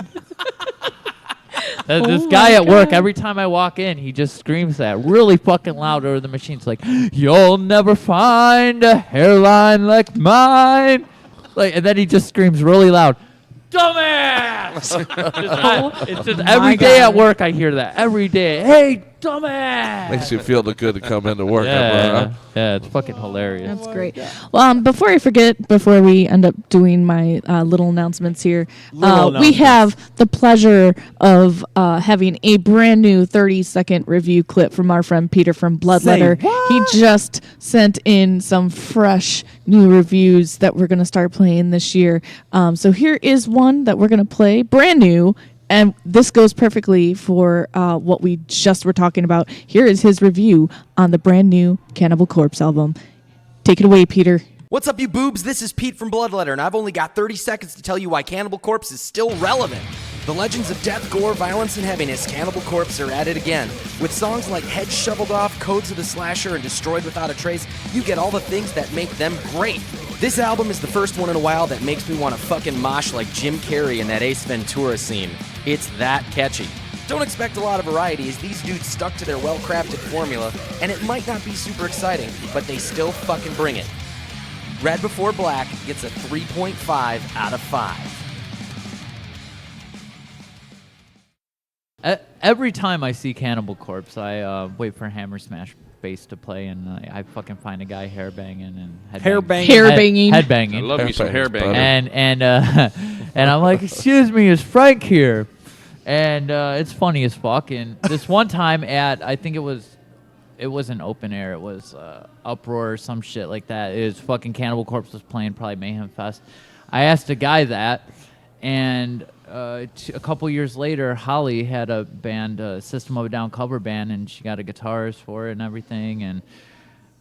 This guy at work, every time I walk in, he just screams that really fucking loud over the machine. It's like, you'll never find a hairline like mine. Like, and then he just screams really loud, dumbass! It's just every day at work I hear that. Every day. Hey, dumbass! Makes you feel good to come into work. Yeah, yeah, it's fucking hilarious. That's great. Well, before I forget, before we end up doing my little announcements here, we have the pleasure of having a brand new 30-second review clip from our friend Peter from Bloodletter. He just sent in some fresh new reviews that we're going to start playing this year. So here is one that we're going to play, brand new. And this goes perfectly for what we just were talking about. Here is his review on the brand new Cannibal Corpse album. Take it away, Peter. What's up, you boobs? This is Pete from Bloodletter, and I've only got 30 seconds to tell you why Cannibal Corpse is still relevant. The legends of death, gore, violence, and heaviness, Cannibal Corpse are at it again. With songs like Head Shoveled Off, Codes of the Slasher, and Destroyed Without a Trace, you get all the things that make them great. This album is the first one in a while that makes me want to fucking mosh like Jim Carrey in that Ace Ventura scene. It's that catchy. Don't expect a lot of variety, as these dudes stuck to their well-crafted formula, and it might not be super exciting, but they still fucking bring it. Red Before Black gets a 3.5 out of 5. Every time I see Cannibal Corpse, I wait for Hammer Smash Bass to play, and I fucking find a guy hair banging and Hair banging. head banging. I love me some hair banging. And I'm like, excuse me, is Frank here? And it's funny as fuck. And this one time I think it was an open air. It was Uproar or some shit like that. It was fucking Cannibal Corpse was playing, probably Mayhem Fest. I asked a guy that, and a couple years later, Holly had a band, System of a Down cover band, and she got a guitarist for it and everything. And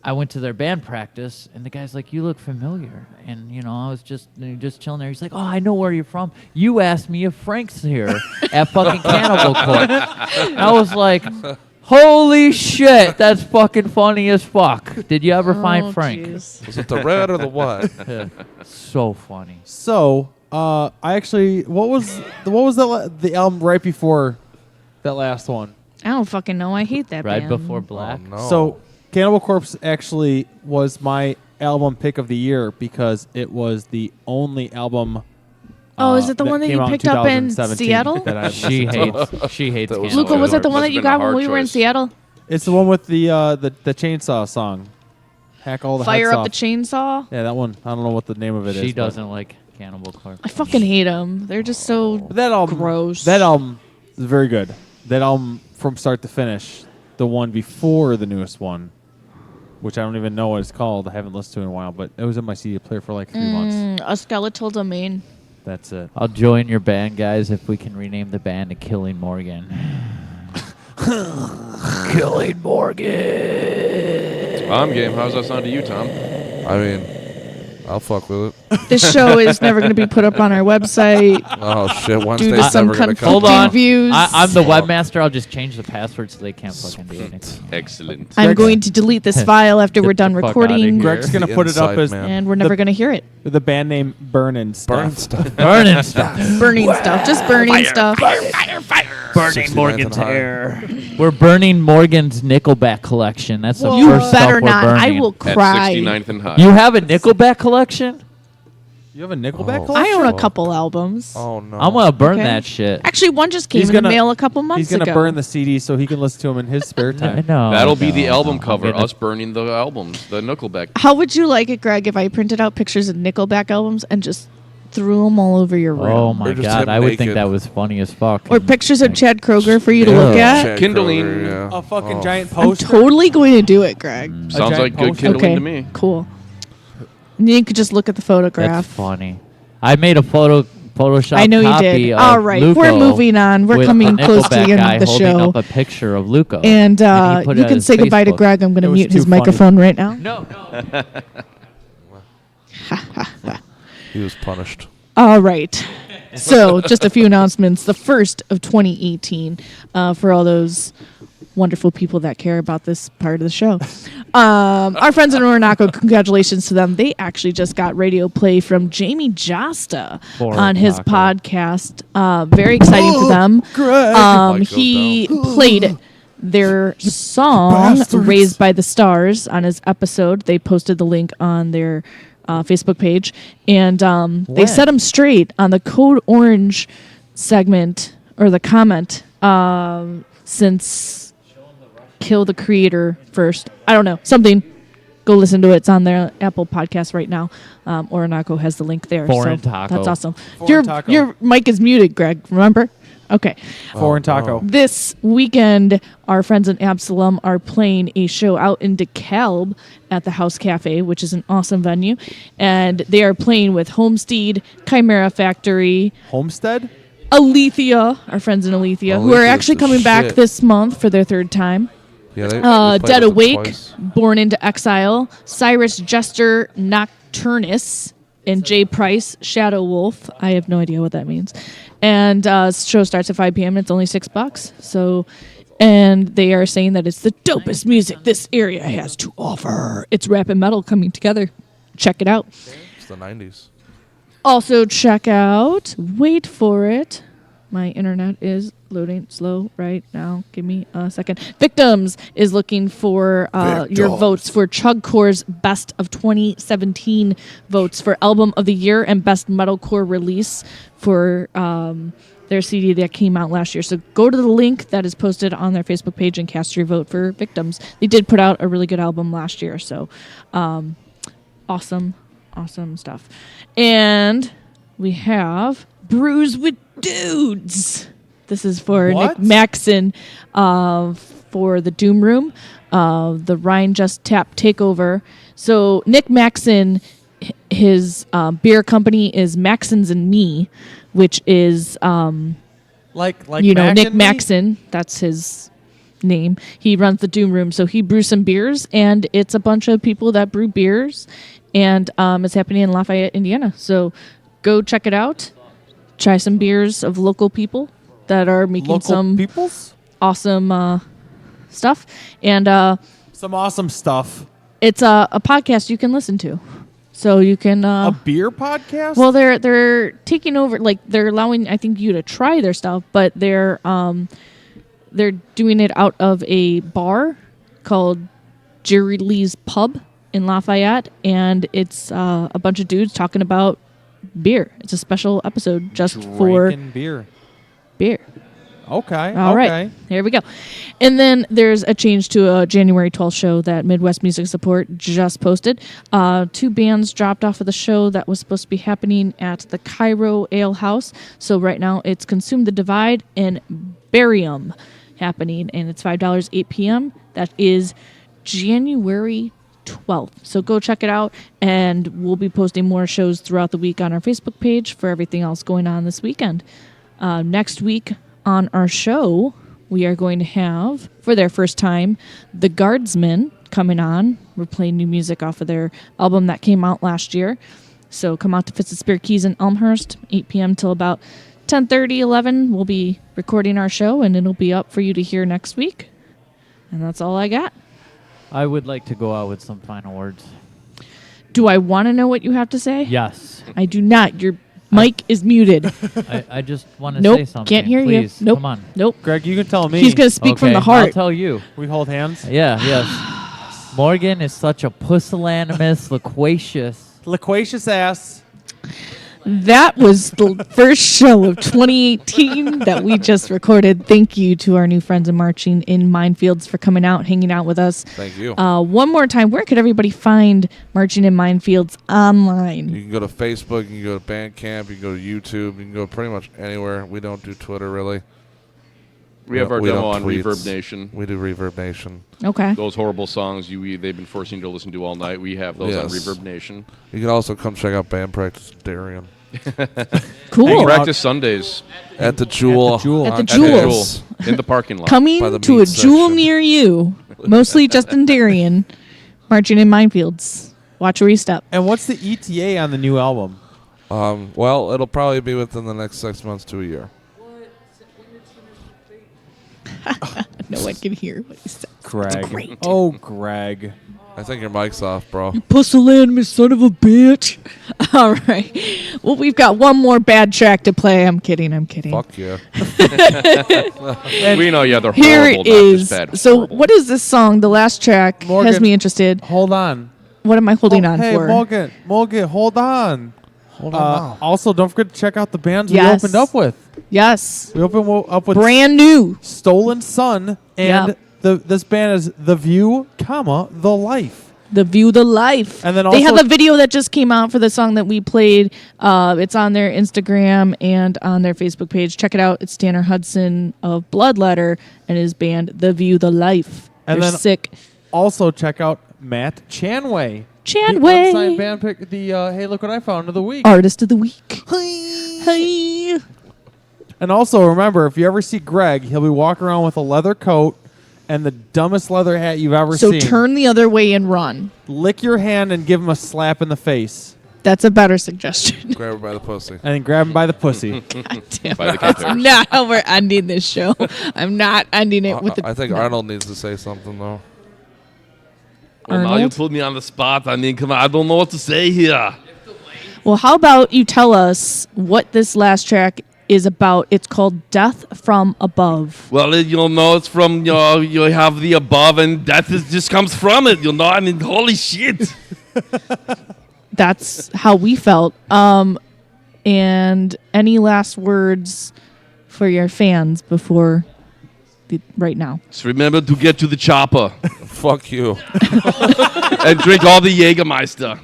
I went to their band practice, and the guy's like, "You look familiar." And I was just chilling there. He's like, "Oh, I know where you're from. You asked me if Frank's here at fucking Cannibal Corpse." And I was like, holy shit, that's fucking funny as fuck. Did you ever find Frank? Was it the red or the what? Yeah. So funny. So, I actually, what was the album right before that last one? I don't fucking know. I hate that Right band. Before Black. Oh, no. So, Cannibal Corpse actually was my album pick of the year because it was the only album. Oh, is it the one that came you out picked up in 2017 Seattle? that I She listened to. hates. She hates. That was Cannibal Luca, was that the Corpse. one that Must've you been a got when hard we were in choice. Seattle? It's the one with the chainsaw song. Hack all the Fire heads up off. the chainsaw. Yeah, that one. I don't know what the name of it is. She but doesn't like Cannibal Corpse. I fucking hate them. They're just so that album, gross. That album is very good. That album from start to finish. The one before the newest one, which I don't even know what it's called. I haven't listened to it in a while, but it was in my CD player for like 3 months. A Skeletal Domain. That's it. I'll join your band, guys, if we can rename the band to Killing Morgan. Killing Morgan. I'm game. How's that sound to you, Tom? I mean, I'll fuck with it. This show is never going to be put up on our website. Oh shit! Due Wednesday's to some never gonna come. Hold on. views. I'm the webmaster. I'll just change the password so they can't fucking do anything. Excellent. I'm going to delete this file after we're done the fuck recording. outta here. Greg's gonna The put it up inside as man. And we're never going to hear it. the band name Burnin' Stuff. Burn stuff. Burning stuff. Burning stuff. Just burning stuff. Burning 69th Morgan's and high. hair. We're burning Morgan's Nickelback collection. That's the You first better stuff we're not. I burning. will At cry. 69th and high. You have a Nickelback collection? You have a Nickelback Oh. collection? I own a couple albums. Oh no! I'm gonna burn Okay. that shit. Actually, one just came He's in the gonna- mail a couple months He's gonna ago. burn the CD so he can listen to them in his spare time. No, That'll be the no, album no. cover. I'm gonna- Us burning the albums, the Nickelback. How would you like it, Greg, if I printed out pictures of Nickelback albums and just threw them all over your room? Oh my Or just god, him I would think naked. that was funny as fuck. Or pictures of Chad Kroger for you to look at? Chad Kindling. Kroger, yeah. A fucking Oh. giant I'm poster. totally going to do it, Greg. Sounds giant like good poster. kindling Okay, to me. cool. And then you could just look at the That's photograph. funny. I made a Photoshop I know you copy did. of All right, Luco we're moving on. We're with coming the close to Nickelback the end guy of the holding show. up a picture of Luco. And he put you it on can his say goodbye to Facebook. Greg. I'm going It to was mute too his funny. microphone right now. No. He was punished. All right. So, just a few announcements. The first of 2018 for all those wonderful people that care about this part of the show. Our friends in Orinoco, congratulations to them. They actually just got radio play from Jamie Josta on his podcast. Very exciting for them. He played their song Raised by the Stars on his episode. They posted the link on their Facebook page, and they set him straight on the Code Orange segment or the comment since Kill the Creator first. I don't know, something. Go listen to it. It's on their Apple podcast right now. Orinoco has the link there. Foreign so taco. That's awesome. Foreign taco. Your mic is muted, Greg. Remember? Okay. Foreign taco. This weekend, our friends in Absalom are playing a show out in DeKalb at the House Cafe, which is an awesome venue. And they are playing with Homestead, Chimera Factory, Homestead? Alethea, our friends in Alethea, who are Alethea's actually the coming back shit. this month for their third time. Yeah, they Dead played with them Awake, twice. Born into Exile, Cyrus Jester Nocturnus, and Jay Price, Shadow Wolf. I have no idea what that means. And show starts at 5 p.m. and it's only $6. So, and they are saying that it's the dopest music this area has to offer. It's rap and metal coming together. Check it out. It's the 90s. Also check out, wait for it. My internet is loading slow right now. Give me a second. Victims is looking for your votes for Chugcore's Best of 2017 votes for Album of the Year and Best Metalcore Release for their CD that came out last year. So go to the link that is posted on their Facebook page and cast your vote for Victims. They did put out a really good album last year. So awesome stuff. And we have Brews with Dudes. This is for What? Nick Maxon for the Doom Room, the Ryan Just Tap Takeover. So Nick Maxon, his beer company is Maxon's and Me, which is Like you know, Mac Nick and me? Maxon. That's his name. He runs the Doom Room. So he brews some beers, and it's a bunch of people that brew beers, and it's happening in Lafayette, Indiana. So go check it out. Try some beers of local people that are making Local some peoples? awesome stuff. And Some awesome stuff. it's a podcast you can listen to. So you can A beer podcast? well, they're taking over. Like they're allowing, I think, you to try their stuff, but they're doing it out of a bar called Jerry Lee's Pub in Lafayette, and it's a bunch of dudes talking about beer. It's a special episode just for Drinking beer. beer. Okay. All okay. right, here we go. And then there's a change to a January 12th show that Midwest Music Support just posted. 2 bands dropped off of the show that was supposed to be happening at the Cairo Ale House. So right now it's Consume the Divide and Barium happening, and it's $5, 8 p.m. That is January 12th. So go check it out, and we'll be posting more shows throughout the week on our Facebook page for everything else going on this weekend. Next week on our show, we are going to have, for their first time, the Guardsmen coming on. We're playing new music off of their album that came out last year. So come out to Fitz and Spear Keys in Elmhurst, 8 p.m. till about 10:30, 11. We'll be recording our show, and it'll be up for you to hear next week. And that's all I got. I would like to go out with some final words. Do I want to know what you have to say? Yes. I do not. Your mic is muted. I just want to Nope, say something. can't hear you. Please, Nope, come on. nope. Greg, you can tell me. He's going to speak from Okay, the heart. I'll tell you. We hold hands? Yeah, yes. Morgan is such a pusillanimous, loquacious ass. That was the first show of 2018 that we just recorded. Thank you to our new friends in Marching in Minefields for coming out, hanging out with us. Thank you. One more time, where could everybody find Marching in Minefields online? You can go to Facebook, you can go to Bandcamp, you can go to YouTube, you can go pretty much anywhere. We don't do Twitter, really. We have our We demo don't on tweets. Reverb Nation. We do Reverb Nation. Okay. Those horrible songs they've been forcing you to listen to all night. We have those on Yes. Reverb Nation. You can also come check out band practice in Darien. Cool. Practice Sundays. At the Jewel. At the At Jewel. in the parking lot. Coming By the to a meat jewel section. near you, mostly just in Darien, Marching in Minefields. Watch where you step. And what's the ETA on the new album? Well, it'll probably be within the next 6 months to a year. No one can hear what he said. Greg. Great. Oh, Greg. I think your mic's off, bro. Pusillanimous son of a bitch. All right. Well, we've got one more bad track to play. I'm kidding. Fuck yeah. We know, yeah, they're Here horrible, it not is. just bad. So, what is this song? The last track has Morgan, me interested. Hold on. What am I holding on hey, for? Morgan, hold on. Hold on now. Also, don't forget to check out the bands Yes. we opened up with. Yes. We opened up with Brand new. Stolen Sun, and Yep. this band is The View, The Life. The View, the Life. And then they have also- a video that just came out for the song that we played. It's on their Instagram and on their Facebook page. Check it out. It's Tanner Hudson of Bloodletter and his band, The View, the Life. And They're then sick. Also, check out Matt Chanway. Chanway. The unsigned band pick, the Hey Look What I Found of the week. Artist of the Week. Hey. And also, remember, if you ever see Greg, he'll be walking around with a leather coat and the dumbest leather hat you've ever So seen. turn the other way and run. Lick your hand and give him a slap in the face. That's a better suggestion. Grab her by the pussy. And then grab him by the pussy. God damn By the it. That's compares. not how we're ending this show. I'm not ending it with I think no. Arnold needs to say something, though. Well, now you put me on the spot. I mean, come on. I don't know what to say here. Well, how about you tell us what this last track is about? It's called Death from Above. Well, it's from, you have the above, and that just comes from it, I mean, holy shit. That's how we felt. And any last words for your fans before right now? Just remember to get to the chopper. Fuck you. And drink all the Jägermeister.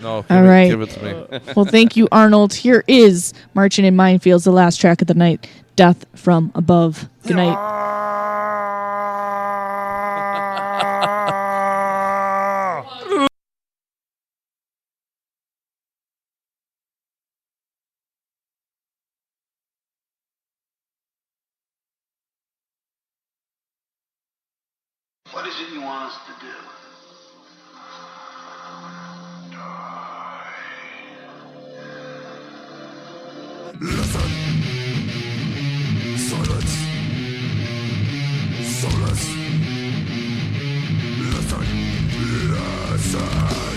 No, All right. give it to me. Well, thank you, Arnold. Here is Marching in Minefields, the last track of the night, Death from Above. Good night. What is it you want us to do? Listen. Silence. Silence. Listen. Listen.